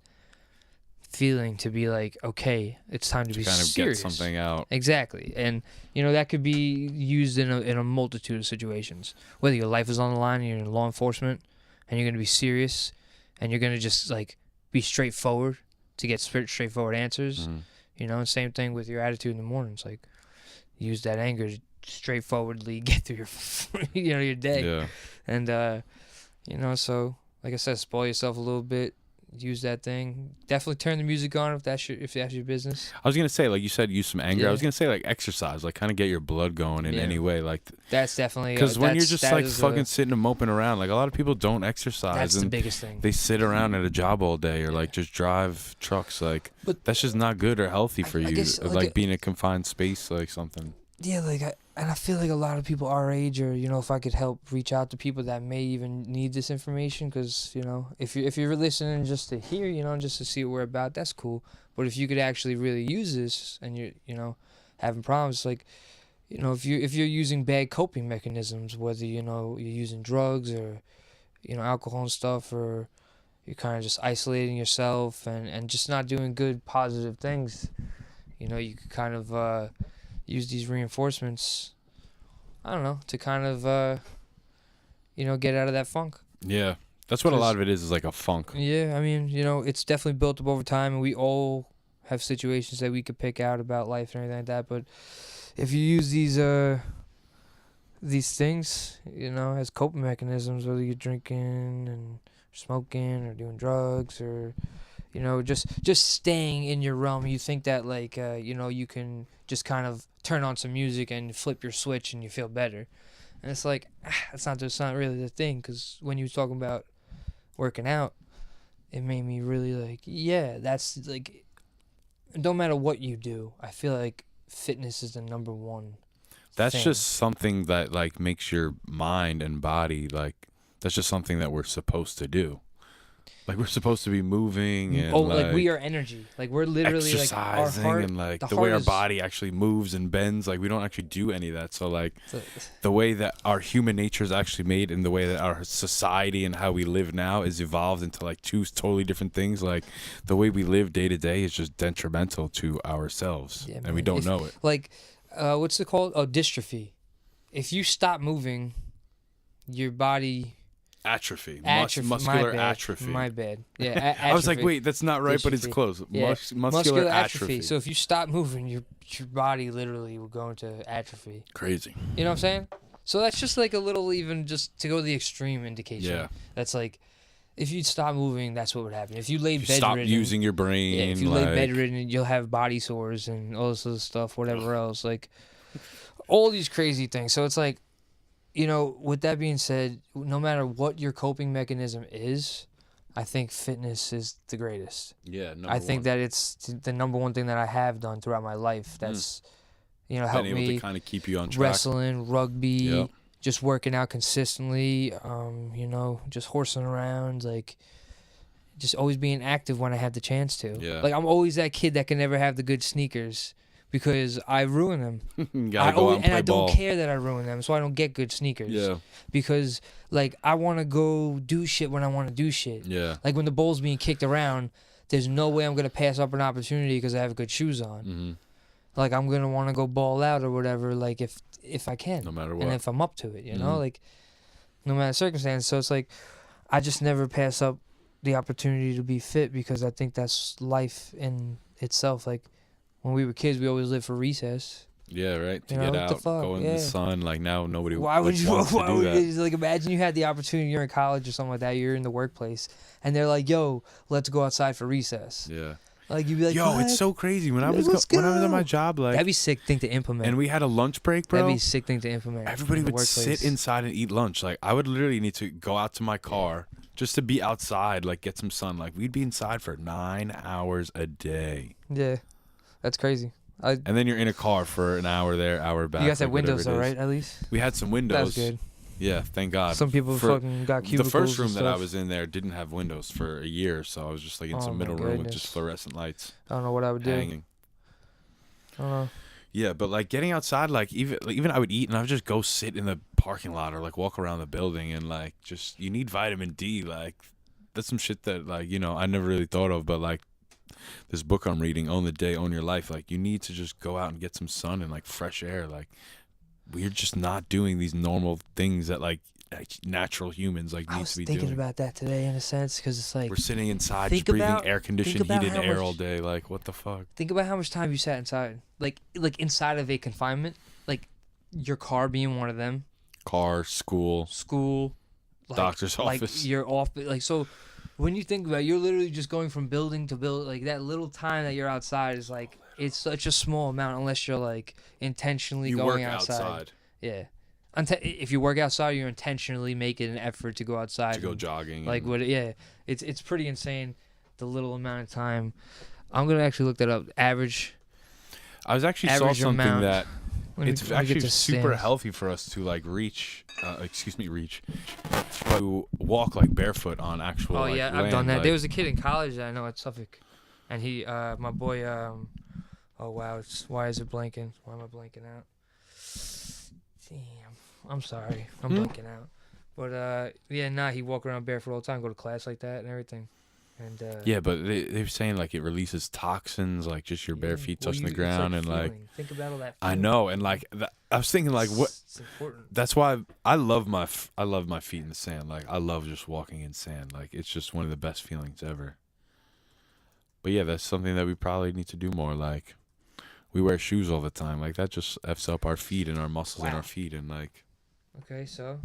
feeling to be like, okay, it's time to be kind of serious. Get something out. Exactly, and you know that could be used in a multitude of situations. Whether your life is on the line and you're in law enforcement, and you're gonna be serious, and you're gonna just like be straightforward to get straightforward answers. You know, and same thing with your attitude in the mornings. Like, use that anger to straightforwardly get through your, your day. Yeah. And, so, like I said, spoil yourself a little bit. Use that thing. Definitely turn the music on if that's your business. I was gonna say, like you said, use some anger. Yeah. I was gonna say, like, exercise, like kind of get your blood going in any way, like. That's definitely Because when you're just like fucking sitting and moping around, like a lot of people don't exercise. That's and the biggest thing. They sit around at a job all day or like just drive trucks. Like, but that's just not good or healthy for you. Guess, like being in a confined space, like something. Yeah, and I feel like a lot of people our age, or if I could help reach out to people that may even need this information, because if you're listening just to hear, just to see what we're about, that's cool. But if you could actually really use this, and you're having problems, like if you're using bad coping mechanisms, whether you're using drugs or alcohol and stuff, or you're kind of just isolating yourself and just not doing good positive things, you could kind of use these reinforcements, I don't know, to kind of, get out of that funk. Yeah. That's what a lot of it is like a funk. Yeah, I mean, it's definitely built up over time, and we all have situations that we could pick out about life and everything like that. But if you use these things, as coping mechanisms, whether you're drinking and smoking or doing drugs or just staying in your realm, you think that you can just kind of turn on some music and flip your switch and you feel better. And it's like, that's not really the thing, because when you were talking about working out, it made me really like, yeah, that's like, no matter what you do, I feel like fitness is the number one That's thing. just something that like makes your mind and body, like that's just something that we're supposed to do. Like we're supposed to be moving and like we are energy. Like we're literally exercising, like our heart, and like the way our body actually moves and bends. Like we don't actually do any of that. So like the way that our human nature is actually made, and the way that our society and how we live now is evolved into like two totally different things. Like the way we live day to day is just detrimental to ourselves, and we don't know it. Like what's it called? Oh, dystrophy. If you stop moving, your body Atrophy. Muscular atrophy. My bad. Yeah, atrophy. I was like, wait, that's not right, but it's close. Yeah. Muscular atrophy. So if you stop moving, your body literally will go into atrophy. Crazy. You know what I'm saying? So that's just like a little, even just to go to the extreme indication. Yeah. That's like, if you stop moving, that's what would happen. If you lay bedridden, stop using your brain. Yeah, if you lay bedridden, you'll have body sores and all this other stuff, whatever else. Like, all these crazy things. So it's like, with that being said, no matter what your coping mechanism is, I think fitness is the greatest. Yeah, I think that it's the number one thing that I have done throughout my life. That's, helped me to kind of keep you on track. Wrestling, rugby, just working out consistently, just horsing around, like, just always being active when I have the chance to. Yeah. Like, I'm always that kid that can never have the good sneakers, because I ruin them. Gotta go out and play I ball. don't care that I ruin them, so I don't get good sneakers. Yeah. Because, like, I want to go do shit when I want to do shit. Yeah. Like, when the ball's being kicked around, there's no way I'm going to pass up an opportunity because I have good shoes on. Mm-hmm. Like, I'm going to want to go ball out or whatever, like, if I can. No matter what. And if I'm up to it, like, no matter the circumstance. So it's like, I just never pass up the opportunity to be fit, because I think that's life in itself. Like, when we were kids, we always lived for recess. Yeah, right. To You get know, what the out, fuck? go in the sun. Like now, nobody Why would you? wants to do that. Like, imagine you had the opportunity. You're in college or something like that. You're in the workplace, and they're like, "Yo, let's go outside for recess." Yeah. Like, you'd be like, "Yo, what? it's so crazy." When I was Let's when I was go. at my job, like That'd be a sick thing to implement. and we had a lunch break, bro. That'd be a sick thing to implement. Everybody in the would sit workplace. inside and eat lunch. Like I would literally need to go out to my car just to be outside, like get some sun. Like we'd be inside for 9 hours a day. Yeah, that's crazy. And then you're in a car for an hour there, hour back. You guys had like, whatever windows it though, is. right? At least We had some windows. that was good. Yeah, thank God. Some people fucking got The cubicles. first room and that I stuff. was in there didn't have windows for a year, so I was just like in Oh some my middle room with goodness. just fluorescent lights I don't know what I would do. hanging. I don't know. Yeah, but like getting outside, like even I would eat and I would just go sit in the parking lot or like walk around the building, and like just you need vitamin D. Like that's some shit that like I never really thought of, but like this book I'm reading, Own the Day, Own Your Life. Like you need to just go out and get some sun and like fresh air. Like we're just not doing these normal things that like natural humans like I need was to be thinking doing. about that today in a sense because it's like We're sitting inside, think just breathing about- air conditioned, think about heated how air much- all day. Like, what the fuck? think about how much time you sat inside, like inside of a confinement, like your car being one of them, Car, school, like, doctor's like office. you're off, like so. When you think about it, you're literally just going from building to building. Like that little time that you're outside is like it's such a small amount unless you're like intentionally You going work outside. Yeah, if you work outside, you're intentionally making an effort to go outside to go and, jogging. like and- what? Yeah, it's pretty insane. The little amount of time. I'm gonna actually look that up. Average. I was actually saw average something amount. that Let me it's get actually the super stamps. healthy for us to like reach to walk like barefoot on actual Oh like, yeah, I've land, done that. like- There was a kid in college that I know at Suffolk, and he, my boy, oh wow, why is it blanking? Why am I blanking out? Damn, I'm sorry, I'm blanking out. But yeah, he walk around barefoot all the time, go to class like that and everything, and Yeah, but they're saying like it releases toxins, like just your bare feet touching the ground, it's and like feeling. Think about all that. I feeling. know, and like I was thinking like what. It's important. That's why I love my feet in the sand. Like I love just walking in sand. Like it's just one of the best feelings ever. But yeah, that's something that we probably need to do more. Like we wear shoes all the time. Like that just f's up our feet and our muscles in Wow. our feet and like. Okay, so.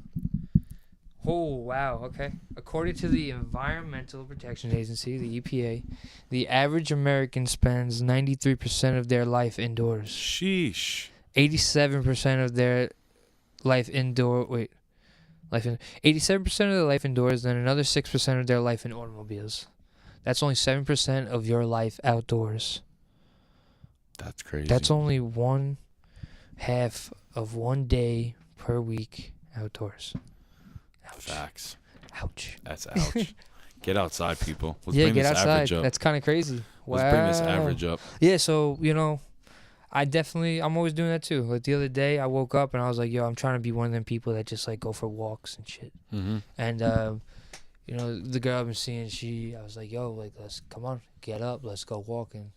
Oh, wow, okay. According to the Environmental Protection Agency, the EPA, the average American spends 93% of their life indoors. Sheesh. 87% of their life indoor. 87% of their life indoors, then another 6% of their life in automobiles. That's only 7% of your life outdoors. That's crazy. That's only 1/2 of 1 day per week outdoors. Ouch. Facts. Ouch. That's ouch. Get outside, people. Let's Yeah, bring get this outside. average up. That's kind of crazy. Wow. Let's bring this average up. Yeah, so, I'm always doing that too. Like the other day, I woke up and I was like, yo, I'm trying to be one of them people that just like go for walks and shit. Mm-hmm. And, the girl I've been seeing, I was like, yo, like, come on, get up, let's go walking.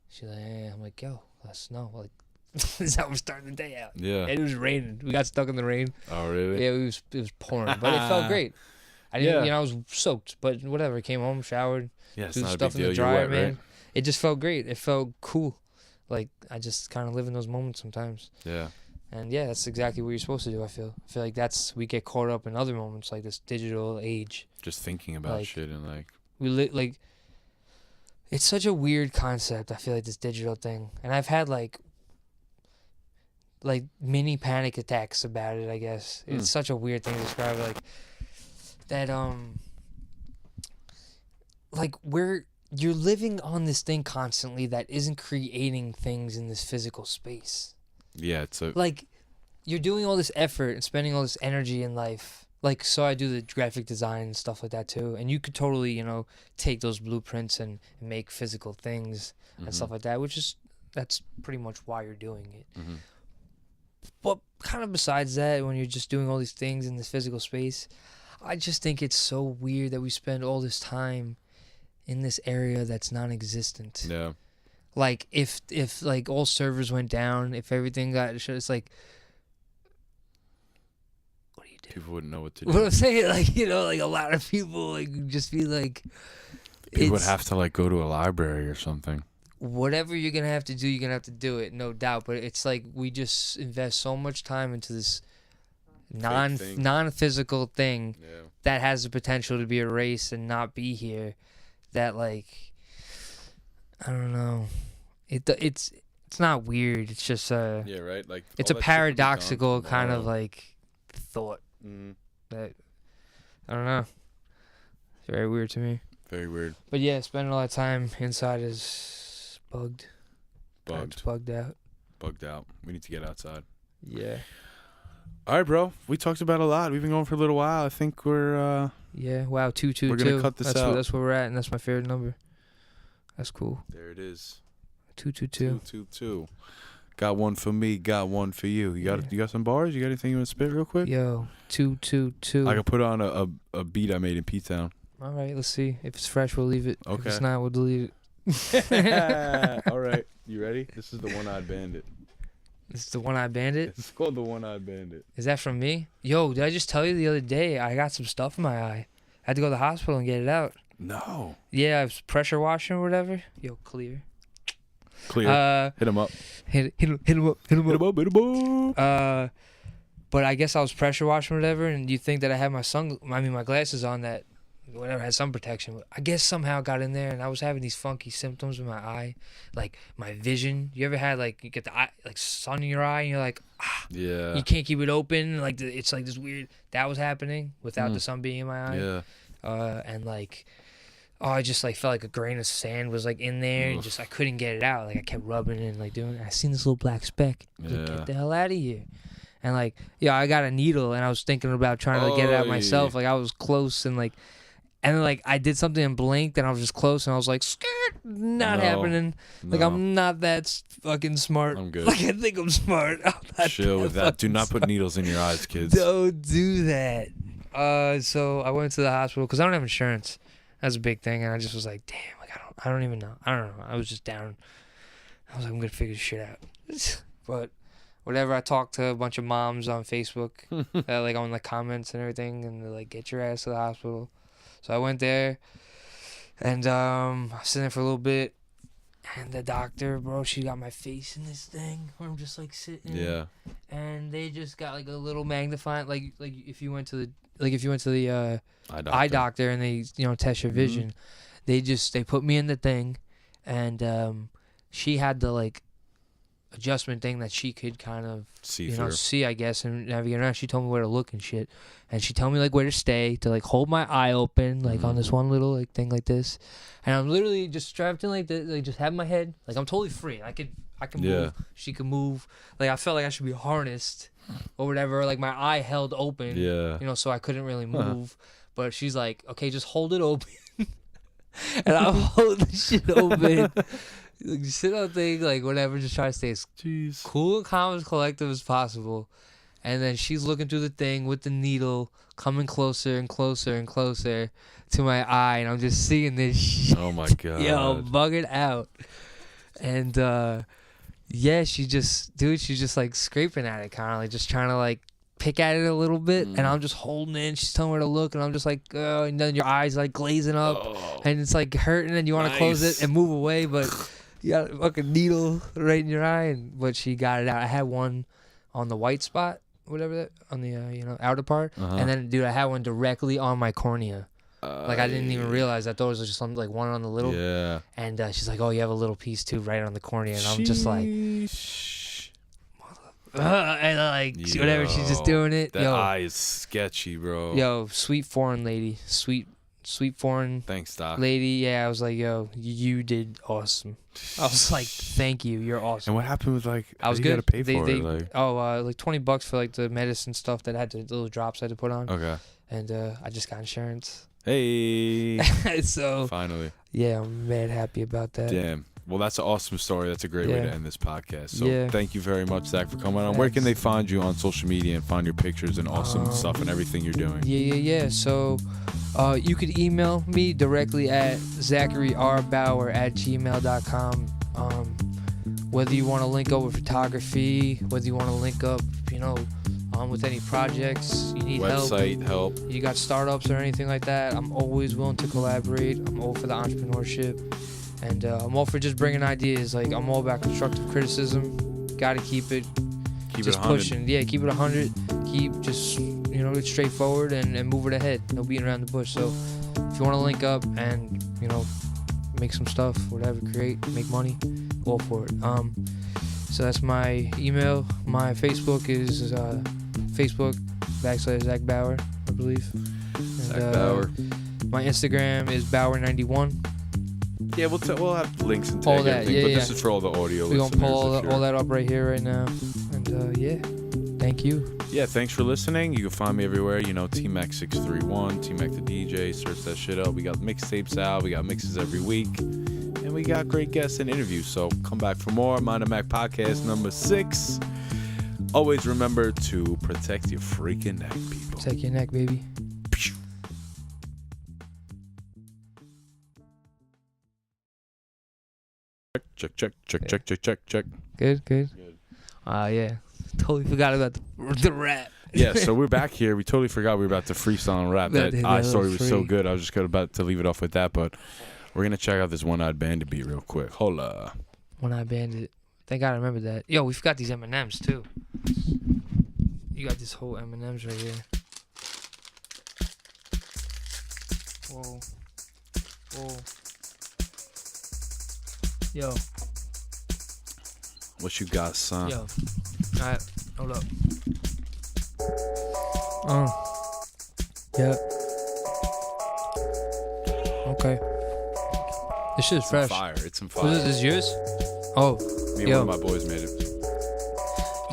She's like, yeah. I'm like, yo, let's know. Like, this is how we're starting the day out. Yeah. And it was raining. We got stuck in the rain. Oh, really? Yeah, it was pouring, but it felt great. I didn't, Yeah. I was soaked, but whatever. Came home, showered, Yeah, it's threw not a stuff big in the deal. dryer, You're wet, man. right? It just felt great. It felt cool. Like I just kind of live in those moments sometimes. Yeah. And yeah, that's exactly what you're supposed to do. I feel like we get caught up in other moments like this digital age. Just thinking about Like, shit and like. Like it's such a weird concept. I feel like this digital thing, and I've had like mini panic attacks about it. I guess it's such a weird thing to describe. Like that like you're living on this thing constantly that isn't creating things in this physical space. Yeah, it's a. Like you're doing all this effort and spending all this energy in life. Like, so I do the graphic design and stuff like that too. And you could totally, take those blueprints and make physical things and stuff like that, that's pretty much why you're doing it. Mm-hmm. But kind of besides that, when you're just doing all these things in this physical space, I just think it's so weird that we spend all this time in this area that's non-existent. Yeah. Like if like all servers went down, if everything got shut, it's like, what do you do? People wouldn't know what to do. What I'm saying, like like a lot of people like just be like, People would it's- have to like go to a library or something. whatever you're gonna have to do, you're gonna have to do it, no doubt. But it's like we just invest so much time into this thing. non-physical thing Yeah. that has the potential to be erased and not be here. That like, I don't know, it's not weird. It's just Yeah, right. Like it's a all that shit could be gone paradoxical kind of tomorrow. like thought Mhm. that I don't know. It's very weird to me. Very weird. But yeah, spending all that time inside is bugged. It's bugged out. Bugged out. We need to get outside. Yeah. All right, bro. We talked about a lot. We've been going for a little while. I think we're Yeah. Wow. 222. We're gonna cut this out. That's where we're at, and that's my favorite number. That's cool. there. It is. 222. 222. Got one for me. Got one for you. You got Yeah. you got some bars? You got anything you want to spit real quick? Yo. 222. I could put on a beat I made in P-Town. All right. Let's see. If it's fresh, we'll leave it. If Okay. it's not, we'll delete it. All right. You ready? This is the One-Eyed Bandit. It's the One-Eyed Bandit. It's called the One-Eyed Bandit. Is that from me? Yo, did I just tell you the other day I got some stuff in my eye? I had to go to the hospital and get it out. No. Yeah, I was pressure washing or whatever. Yo, clear. Hit him up. Hit him up. But I guess I was pressure washing or whatever, and you think that I had my glasses on that whatever had sun protection. I guess somehow it got in there, and I was having these funky symptoms in my eye, like my vision. You ever had like you get the eye, like sun in your eye, and you're like, Yeah. you can't keep it open, like it's like this weird. That was happening without the sun being in my eye. Yeah. And like, I just like felt like a grain of sand was like in there, and Oof. just I couldn't get it out. Like I kept rubbing it and like doing it. I seen this little black speck. Like, Yeah. get the hell out of here. And like, yeah, I got a needle, and I was thinking about trying to get it out myself. Like I was close, and like. And then, like, I did something and blinked, and I was just close, and I was like, skirt, not happening. Like, No. I'm not that fucking smart. I'm good. Like, I think I'm smart. I'm not Chill with that. Do not put needles in your eyes, kids. Don't do that. So I went to the hospital, because I don't have insurance. That's a big thing, and I just was like, damn, like, I don't even know. I don't know. I was just down. I was like, I'm going to figure this shit out. But whatever, I talked to a bunch of moms on Facebook, like, on the comments and everything, and they're like, get your ass to the hospital. So I went there, and I was sitting there for a little bit, and the doctor, bro, she got my face in this thing where I'm just like sitting. Yeah. And they just got like a little magnifying, like if you went to the eye doctor and they test your vision, they put me in the thing, and she had the like adjustment thing that she could kind of see, I guess, and navigate around. She told me where to look and shit, and she told me like where to stay, to like hold my eye open, like on this one little like thing like this, and I'm literally just strapped in like this, like just have my head, like I'm totally free. I can move. She can move. Like I felt like I should be harnessed or whatever. Like my eye held open. Yeah. So I couldn't really move. But she's like, okay, just hold it open, and I hold the shit open. Like, sit on thing, like whatever, just try to stay as cool and calm as collective as possible. And then she's looking through the thing with the needle, coming closer and closer and closer to my eye, and I'm just seeing this shit. Oh my god. Yo, bugging out. And yeah, she's just like scraping at it, kind of like just trying to like pick at it a little bit, and I'm just holding it, and she's telling me where to look, and I'm just like, oh, and then your eyes like glazing up, and it's like hurting, and you want to close it and move away, but you got a fucking needle right in your eye, but she got it out. I had one on the white spot, whatever that, on the outer part, and then dude, I had one directly on my cornea. Like I didn't even realize. I thought it was just something like one on the little. Yeah. And she's like, "Oh, you have a little piece too, right on the cornea," and I'm just like, and like whatever. She's just doing it. That eye is sketchy, bro. Yo, sweet foreign lady, sweet foreign. Thanks, doc. Lady, yeah, I was like, yo, you did awesome. I was like, thank you, you're awesome. And what happened was like, I was you good. gotta pay for it. Like, like $20 for like the medicine stuff that had the little drops I had to put on. Okay. And I just got insurance. Hey. So finally. Yeah, I'm mad happy about that. Damn. Well, that's an awesome story. That's a great way to end this podcast. So thank you very much, Zach, for coming on. Where can they find you on social media and find your pictures and awesome stuff and everything you're doing? Yeah. So you could email me directly at zacharyrbower@gmail.com. Whether you want to link up with photography, whether you want to link up, with any projects, you need help, you got startups or anything like that, I'm always willing to collaborate. I'm all for the entrepreneurship, and I'm all for just bringing ideas. Like, I'm all about constructive criticism. Got to keep it pushing. Yeah, keep it 100. Keep just it's straightforward and move it ahead. No beating around the bush. So if you want to link up and make some stuff, whatever, create, make money, go for it. So that's my email. My Facebook is Facebook.com/Zach Bower, I believe. Zach Bower. My Instagram is Bower91. Yeah, we'll have links and tag everything. But this is for all the audio listeners. We're going to pull all that up right here right now. And thank you. Yeah, thanks for listening. You can find me everywhere. tmac631, tmacthedj. Search that shit up. We got mixtapes out. We got mixes every week. And we got great guests and interviews. So come back for more. Mind of Mac podcast number 6. Always remember to protect your freaking neck, people. Protect your neck, baby. Check. Good. Yeah. Totally forgot about the rap. Yeah, so we're back here. We totally forgot we were about to freestyle and rap. That I story was so good. I was just about to leave it off with that, but we're going to check out this One-Eyed Bandit beat real quick. Hold up. One-Eyed Bandit. Thank God I remember that. Yo, we forgot these M&Ms, too. You got this whole M&Ms right here. Whoa. Whoa. Yo. What you got, son? Yo. Alright, hold up. Yeah. Okay. This shit's fresh. Fire. It's some fire. What is this, yours? Oh. Me and one of my boys made it.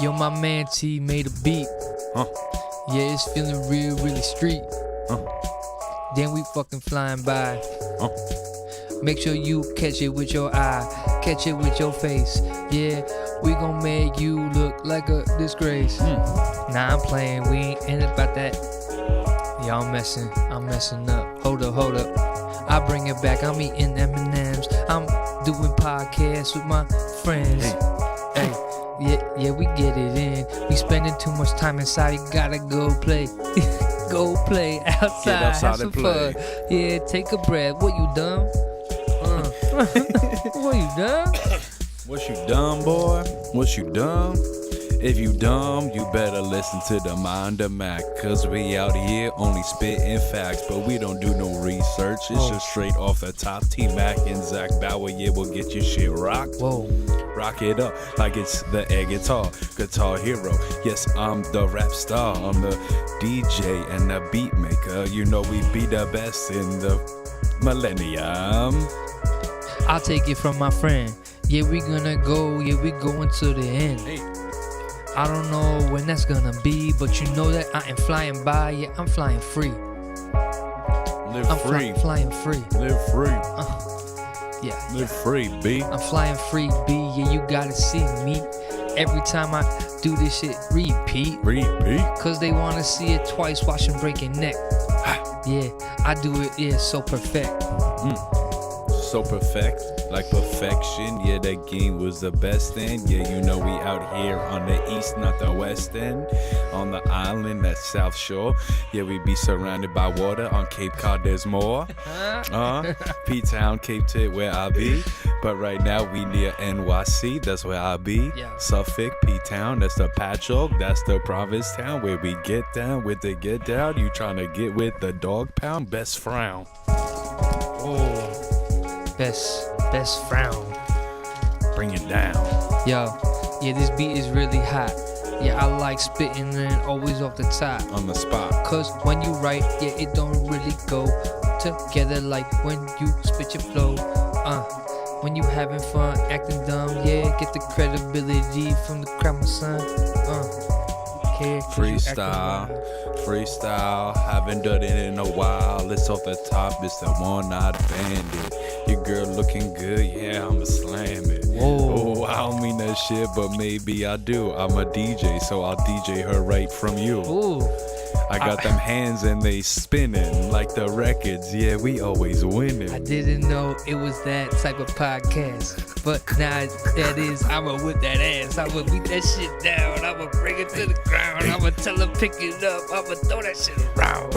Yo, my man T made a beat. Huh? Yeah, it's feeling real, really street. Huh? Then we fucking flying by. Huh? Make sure you catch it with your eye, catch it with your face. Yeah, we gon' make you look like a disgrace. Nah, I'm playing, we ain't about that. Yeah, I'm messing up. Hold up. I bring it back, I'm eating M&Ms. I'm doing podcasts with my friends. Hey, yeah, we get it in. We spending too much time inside, you gotta go play. Go play outside, have some fun. Yeah, take a breath. What, you dumb? What, you dumb? What you dumb, boy? What you dumb? If you dumb, you better listen to the Mind of Mac. Cause we out here only spitting facts, but we don't do no research. It's just straight off the top. T-Mac and Zach Bauer, yeah, we'll get your shit rocked. Whoa. Rock it up like it's the air guitar hero. Yes, I'm the rap star. I'm the DJ and the beat maker. You know we be the best in the millennium. I'll take it from my friend. Yeah, we gonna go. Yeah, we going to the end. Hey. I don't know when that's gonna be, but you know that I am flying by. Yeah, I'm flying free. Live free. Flying free. Live free. Yeah. Live free, B. I'm flying free, B. Yeah, you gotta see me. Every time I do this shit, repeat. Cause they wanna see it twice, watch them break your neck. Yeah, I do it, yeah, so perfect. So perfect, like perfection. Yeah, that game was the best end. Yeah, you know we out here on the east, not the west end. On the island, that South Shore. Yeah, we be surrounded by water. On Cape Cod, there's more. P-Town, Cape Tit, where I be. But right now, we near NYC, that's where I be. Yeah. Suffolk, P-Town, that's the Patchogue. That's the province town where we get down with the get down. You trying to get with the dog pound? Best frown. Oh. Best frown. Bring it down. Yo, yeah, this beat is really hot. Yeah, I like spitting and always off the top. On the spot. Cause when you write, yeah, it don't really go together like when you spit your flow. When you having fun, acting dumb, yeah, get the credibility from the crowd, my son. Freestyle, haven't done it in a while. It's off the top, it's the One-Eyed Bandit. Your girl looking good, yeah, I'ma slam it. Whoa. Oh, I don't mean that shit, but maybe I do. I'm a DJ, so I'll DJ her right from you. Ooh. I got them hands and they spinning like the records. Yeah, we always winning. I didn't know it was that type of podcast, but now that is, I'ma whip that ass. I'ma beat that shit down. I'ma bring it to the ground. I'ma tell her pick it up. I'ma throw that shit around.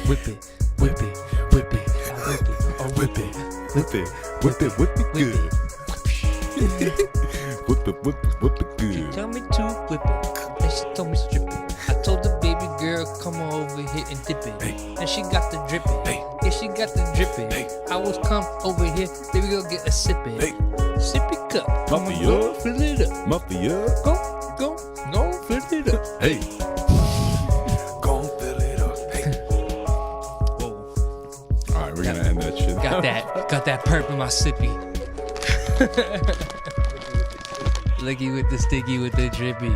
Whip it, whip it, whip it, whip it, oh whip it, whip it, whip it, whip it good. Whip it, whip it, whip it good. She tell me to whip it. She told me strip it. I told the baby girl, come on over here and dip it. Hey. And she got the drip it. Hey. Yeah, she got the drip it. Hey. I was come over here, baby girl, get a sip it. Hey. Sippy cup. Come on, Muffy go, up. fill it up. Muffy up. Go, fill it up. Hey. Go fill it up. Hey. Whoa. Alright, we're gonna end that shit. Got that perp in my sippy. Looky with the sticky with the drippy.